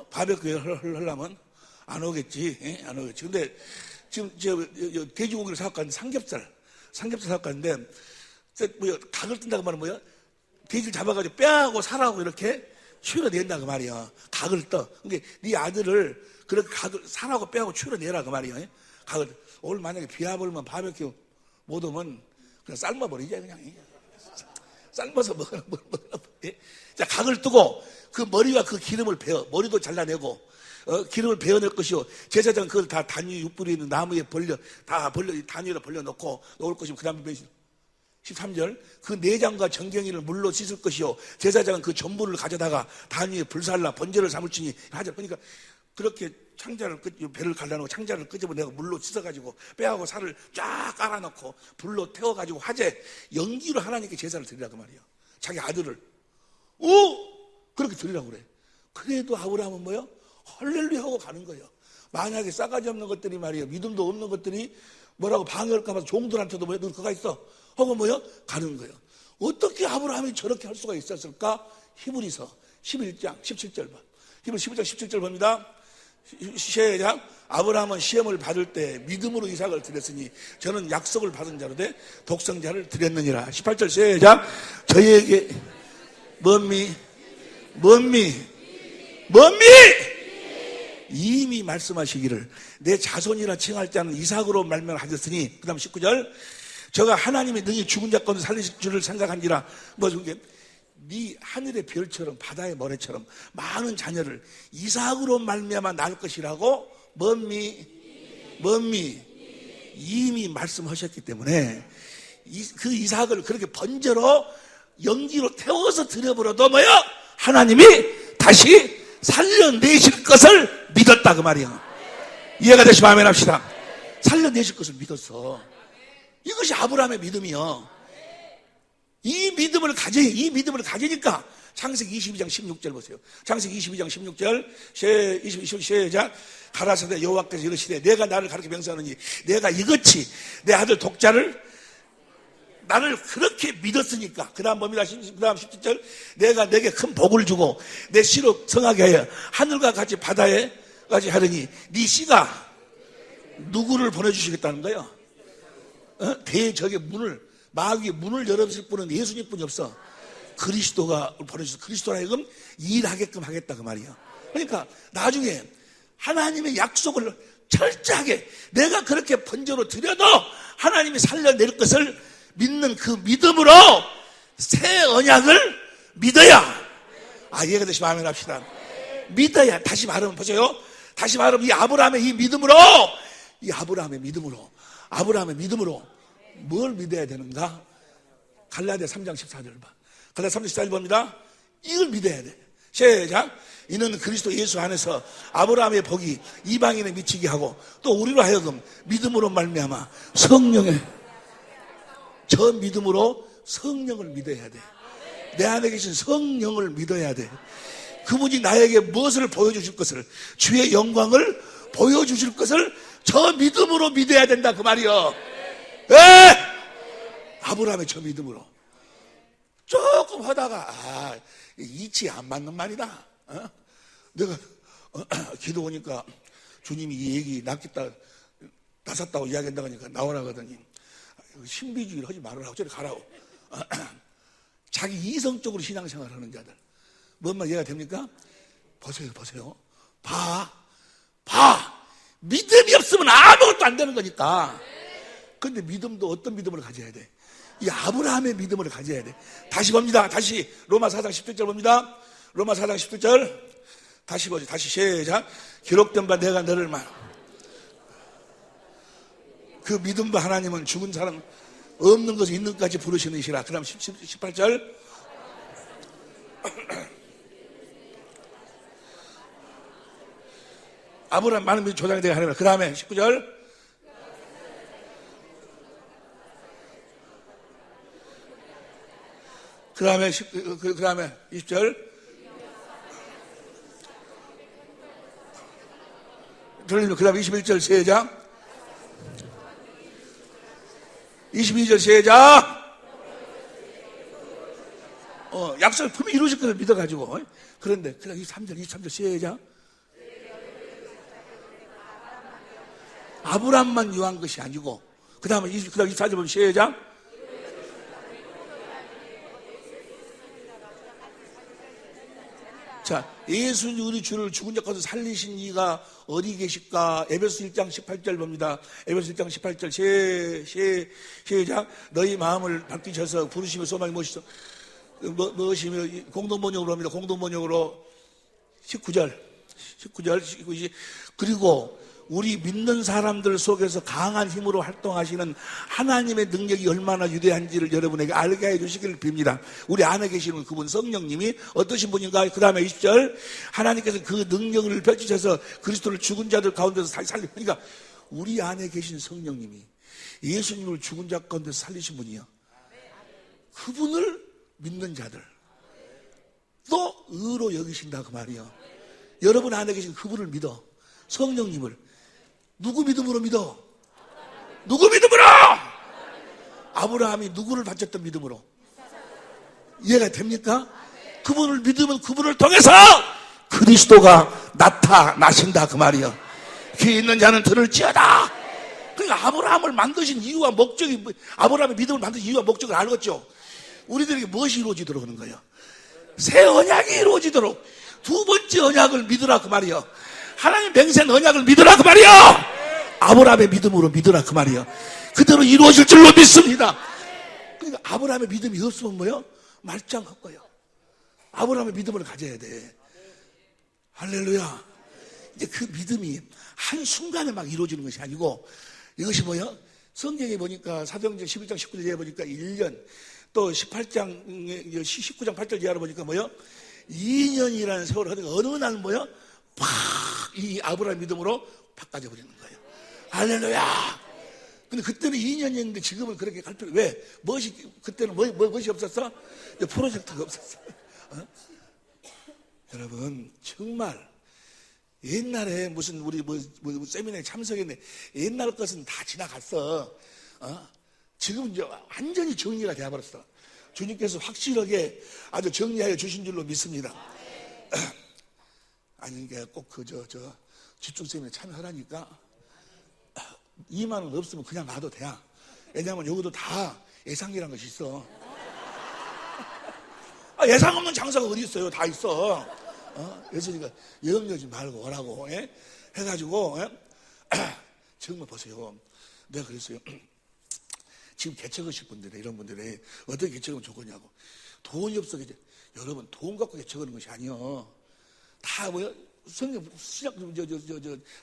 Speaker 1: 바베큐에 하려면 안 오겠지. 안 오겠지. 근데 지금 돼지고기를 사갖고 삼겹살 사갖고 갔는데 각을 뜬다고 말은 뭐야? 돼지를 잡아가지고 뼈하고 살하고 이렇게 추려낸다 그 말이야. 각을 떠. 근데 네 아들을 그렇게 살하고 뼈하고 추려내라 그 말이야. 각을. 오늘 만약에 비 와버리면 바베큐 못 오면 그냥 삶아버리자 그냥. 삶아서 먹으라. 자, 각을 뜨고 그 머리와 그 기름을 베어. 머리도 잘라내고 기름을 베어낼 것이요. 제사장 그걸 다 단위 육불이 있는 나무에 단위로 벌려 놓고 놓을 것이고. 그 다음에 13절. 그 내장과 정경이를 물로 씻을 것이요. 제사장은 그 전부를 가져다가 단위에 불살라 번제를 삼을지니 하자. 그러니까 그렇게 배를 갈라놓고 창자를 끄집어내고 물로 씻어가지고 뼈하고 살을 쫙 깔아놓고 불로 태워가지고 화재 연기로 하나님께 제사를 드리라고 말이에요. 자기 아들을 그렇게 드리라고 그래. 그래도 아브라함은 뭐요? 할렐루야 하고 가는 거예요. 만약에 싸가지 없는 것들이 말이에요. 믿음도 없는 것들이 뭐라고 방해할까 봐서 종들한테도 뭐야? 너 그가 있어? 하고 뭐요? 가는 거예요. 어떻게 아브라함이 저렇게 할 수가 있었을까? 히브리서 11장 17절 봐. 히브리 11장 17절 봅니다. 시작. 아브라함은 시험을 받을 때 믿음으로 이삭을 드렸으니 저는 약속을 받은 자로 돼 독생자를 드렸느니라. 18절 시작. 저희에게 뭔미 이미 말씀하시기를 내 자손이라 칭할 자는 이삭으로 말명하셨으니, 그 다음 19절, 저가 하나님의 능히 죽은 자 가운데 살리실 줄을 생각한지라. 네 하늘의 별처럼 바다의 모래처럼 많은 자녀를 이삭으로 말미암아 낳을 것이라고 뭔미 이미 말씀하셨기 때문에 그 이삭을 그렇게 번제로 연기로 태워서 드려버려도 뭐요? 하나님이 다시 살려내실 것을 믿었다 그 말이야. 이해가 되시면 아멘 합시다. 살려내실 것을 믿었어. 이것이 아브라함의 믿음이요. 이 믿음을 가지니까 창세기 22장 16절 보세요. 창세기 22장 16절 시작. 가라사대 여호와께서 이르시되 내가 나를 가르쳐 명세하느니 내가 이같이 내 아들 독자를 나를 그렇게 믿었으니까. 그 다음 뭡니다. 그 다음 17절, 내가 내게 큰 복을 주고 내 씨로 성하게 하여 하늘과 같이 바다에 같이 하려니 네 씨가 누구를 보내주시겠다는 거예요? 대적의 문을, 마귀의 문을 열어주실 분은 예수님뿐이 없어. 그리스도가 보내주셔서 그리스도라 하여금 일하게끔 하겠다 그 말이야. 그러니까 나중에 하나님의 약속을 철저하게 내가 그렇게 번제로 드려도 하나님이 살려낼 것을 믿는 그 믿음으로 새 언약을 믿어야, 이해가 되시면 아멘 합시다. 믿어야. 다시 말하면 보세요. 다시 말하면 이 아브라함의 이 믿음으로 뭘 믿어야 되는가? 갈라디아 3장 14절 봐. 갈라디아 3장 14절 봅니다. 이걸 믿어야 돼. 시작. 이는 그리스도 예수 안에서 아브라함의 복이 이방인에 미치게 하고 또 우리로 하여금 믿음으로 말미암아 성령의, 저 믿음으로 성령을 믿어야 돼. 내 안에 계신 성령을 믿어야 돼. 그분이 나에게 무엇을 보여주실 것을, 주의 영광을 보여주실 것을 저 믿음으로 믿어야 된다 그 말이요. 아브라함의 저 믿음으로. 조금 하다가 이치 안 맞는 말이다. 내가 기도 오니까 주님이 이 얘기 낫았다고 이야기한다고 하니까 나오라 하더니 신비주의를 하지 말으라고 저리 가라고. 자기 이성적으로 신앙생활을 하는 자들. 뭔 말 이해가 됩니까? 보세요. 봐. 믿음이 없으면 아무것도 안 되는 거니까. 근데 믿음도 어떤 믿음을 가져야 돼? 이 아브라함의 믿음을 가져야 돼. 다시 봅니다. 다시 로마 4장 17절 봅니다. 로마 4장 17절 다시 보죠. 다시 시작. 기록된 바 내가 너를 그 믿음 바 하나님은 죽은 사람 없는 것을 있는 것까지 부르시는 이시라. 그 다음 18절 아브라함 많은 믿음 조장이 되게 하려면. 그 다음에 19절 그 다음에 20절 들리면 그 다음에 21절 시작. 22절 시작. 약속을 분명히 이루어질 것을 믿어가지고. 그런데 그 다음 23절 시작. 아브라함만 요한 것이 아니고 그 다음에 24절 보면 시작. 자, 예수님 우리 주를 죽은 자 가운데 살리신 이가 어디 계실까? 에베소 1장 18절 봅니다. 에베소 1장 18절 시작. 너희 마음을 바뀌셔서 부르시며 소망이 무엇이며 공동번역으로 합니다. 공동번역으로 19절 그리고 우리 믿는 사람들 속에서 강한 힘으로 활동하시는 하나님의 능력이 얼마나 위대한지를 여러분에게 알게 해주시기를 빕니다. 우리 안에 계시는 그분 성령님이 어떠신 분인가? 그 다음에 20절 하나님께서 그 능력을 펼치셔서 그리스도를 죽은 자들 가운데서 살리고, 그러니까 우리 안에 계신 성령님이 예수님을 죽은 자 가운데서 살리신 분이요. 그분을 믿는 자들 또 의로 여기신다 그 말이요. 여러분 안에 계신 그분을 믿어. 성령님을. 누구 믿음으로 믿어? 누구 믿음으로? 아브라함이 누구를 바쳤던 믿음으로? 이해가 됩니까? 그분을 믿으면 그분을 통해서 그리스도가 나타나신다 그 말이요. 귀 있는 자는 들을지어다. 그러니까 아브라함을 만드신 이유와 목적이, 아브라함의 믿음을 만드신 이유와 목적을 알겠죠? 우리들에게 무엇이 이루어지도록 하는 거예요? 새 언약이 이루어지도록 두 번째 언약을 믿으라 그 말이요. 하나님 맹세한 언약을 믿으라 그 말이야. 아브라함의 믿음으로 믿으라 그 말이야. 그대로 이루어질 줄로 믿습니다. 그러니까 아브라함의 믿음이 없으면 뭐요? 말짱할 거예요. 아브라함의 믿음을 가져야 돼. 할렐루야. 이제 그 믿음이 한순간에 막 이루어지는 것이 아니고, 이것이 뭐요? 성경에 보니까 사도행전 11장 19절에 보니까 1년, 또 18장 19장 8절 이하로 보니까 뭐요? 2년이라는 세월을 하니까 어느 날 뭐요? 팍 이 아브라함 믿음으로 바꿔져 버리는 거예요. 할렐루야. 근데 그때는 2년이었는데 지금은 그렇게 갈 필요. 왜? 그때는 무엇이 없었어? 프로젝트가 없었어. 어? 여러분 정말 옛날에 무슨 우리 세미나에 참석했는데 옛날 것은 다 지나갔어. 지금은 이제 완전히 정리가 되어버렸어. 주님께서 확실하게 아주 정리하여 주신 줄로 믿습니다. 아니 이게 꼭 집중 세미나에 참여하라니까 2만 원 없으면 그냥 놔도 돼. 왜냐하면 여기도 다 예상이라는 것이 있어. 예상 없는 장사가 어디 있어요? 다 있어. 그래서 우리가 염려하지 말고 오라고 해가지고 정말 보세요. 내가 그랬어요. 지금 개척하실 분들이 이런 분들이 어떻게 개척하면 좋겠냐고. 돈이 없어. 여러분 돈 갖고 개척하는 것이 아니요. 다 뭐요? 성경 시작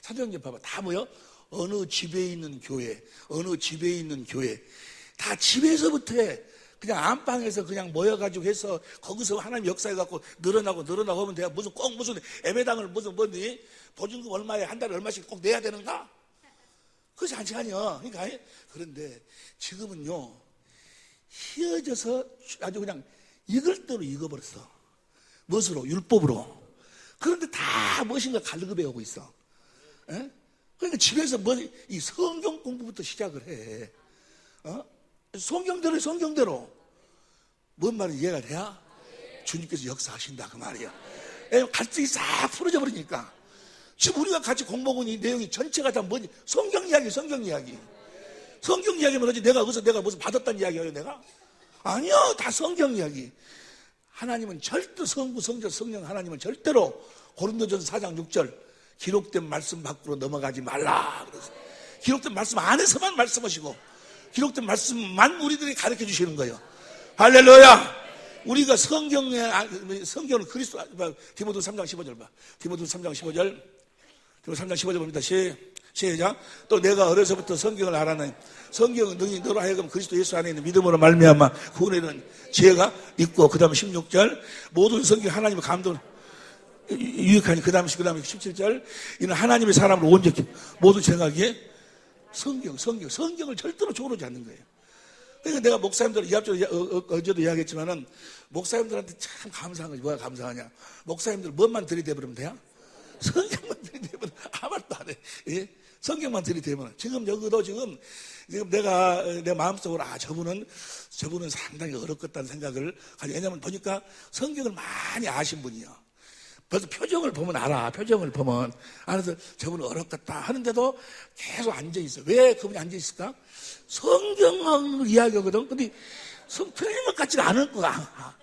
Speaker 1: 사도행전 봐봐. 다 뭐요? 어느 집에 있는 교회, 어느 집에 있는 교회, 다 집에서부터 해. 그냥 안방에서 그냥 모여가지고 해서 거기서 하나님 역사해갖고 늘어나고 하면 돼요. 무슨 예배당을 뭐니 보증금 얼마에 한 달에 얼마씩 꼭 내야 되는가? 그것이 아니요. 그러니까 그런데 지금은요 희어져서 아주 그냥 익을 대로 익어버렸어. 무엇으로? 율법으로. 그런데 다 무엇인가 갈급해 오고 있어. 에? 그러니까 집에서 이 성경 공부부터 시작을 해. 성경대로. 뭔 말인지 이해가 돼야? 주님께서 역사하신다 그 말이야. 갈등이 싹 풀어져 버리니까. 지금 우리가 같이 공부하고 있는 이 내용이 전체가 다 뭐지? 성경 이야기. 성경 이야기면 어찌 내가 무슨 받았다는 이야기예요 내가? 아니요, 다 성경 이야기. 하나님은 절대 성부, 성자, 성령 하나님은 절대로 고린도전서 4장 6절 기록된 말씀 밖으로 넘어가지 말라. 그래서 기록된 말씀 안에서만 말씀하시고 기록된 말씀만 우리들이 가르쳐 주시는 거예요. 할렐루야. 우리가 성경은 그리스도. 디모데후서 3장 15절 봐. 디모데후서 3장 15절 봅니다. 시작. 또 내가 어려서부터 성경을 알아내 성경은 능히 너로 하여금 그리스도 예수 안에 있는 믿음으로 말미암아 구원에는 지혜가 있고, 그 다음에 16절 모든 성경 하나님의 감동 유익하니, 그 다음에 17절 이는 하나님의 사람으로 온전히 모든 생각이 성경을 절대로 조르지 않는 거예요. 그러니까 내가 목사님들 어제도 이야기했지만은 목사님들한테 참 감사한 것이 뭐가 감사하냐? 목사님들 뭔만 들이대버리면 돼요? 성경만 들이대면 아무 말도 안 해. 예? 성경만 들이대면. 지금 여기도 지금 내가 내 마음속으로 저분은 상당히 어렵겠다는 생각을 가지고, 왜냐하면 보니까 성경을 많이 아신 분이요. 벌써 표정을 보면 알아. 표정을 보면 알아서 저분은 어렵겠다 하는데도 계속 앉아있어. 왜 그분이 앉아있을까? 성경을 이야기하거든. 근데 틀린 것 같지가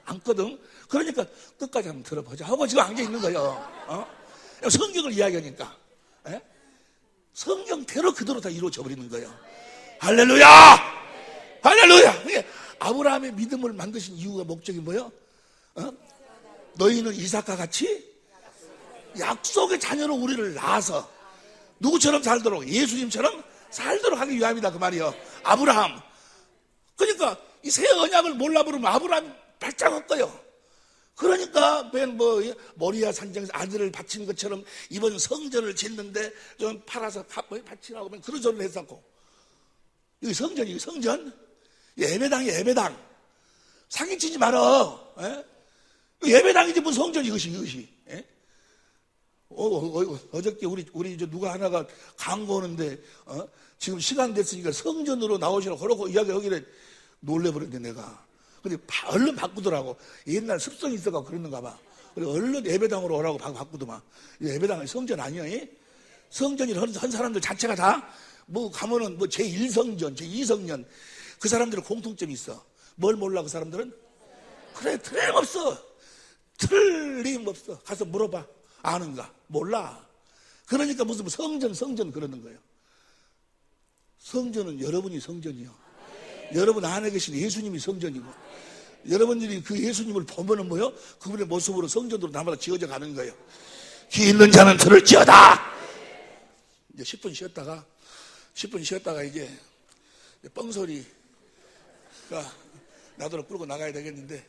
Speaker 1: 않거든. 그러니까 끝까지 한번 들어보자 하고 지금 앉아있는 거예요. 성경을 이야기하니까. 에? 성경대로 그대로 다 이루어져 버리는 거예요. 할렐루야! 할렐루야! 아브라함의 믿음을 만드신 이유가 목적이 뭐예요? 너희는 이삭과 같이 약속의 자녀로 우리를 낳아서 누구처럼 살도록, 예수님처럼 살도록 하기 위함이다 그 말이에요. 아브라함. 그러니까 이 새 언약을 몰라 부르면 아브라함 발작할 거예요. 그러니까 맨 모리아 산장에서 아들을 바친 것처럼 이번 성전을 짓는데 좀 팔아서 바치라고 그런 소리를 했었고, 이게 성전. 예배당이야, 예배당. 사기치지 말아. 예배당이지 무슨 성전 이것이. 예? 어저께 우리 누가 하나가 광고하는데 지금 시간 됐으니까 성전으로 나오시라고 그러고 이야기하길래 놀래버렸네 내가. 근데 얼른 바꾸더라고. 옛날 습성이 있어가지고 그러는가 봐. 그래 얼른 예배당으로 오라고 바꾸더만. 예배당은 성전 아니야. 성전이 한 사람들 자체가 다 가면은 제1성전, 제2성전. 그 사람들은 공통점이 있어. 뭘 몰라 그 사람들은? 그래 틀림없어. 가서 물어봐. 아는가? 몰라. 그러니까 무슨 성전 그러는 거예요. 성전은 여러분이 성전이요. 여러분 안에 계신 예수님이 성전이고, 여러분들이 그 예수님을 보면은 뭐요? 그분의 모습으로 성전으로 나마다 지어져 가는 거예요. 귀 있는 자는 들을지어다. 이제 10분 쉬었다가 이제 뻥소리가 나도록 끌고 나가야 되겠는데,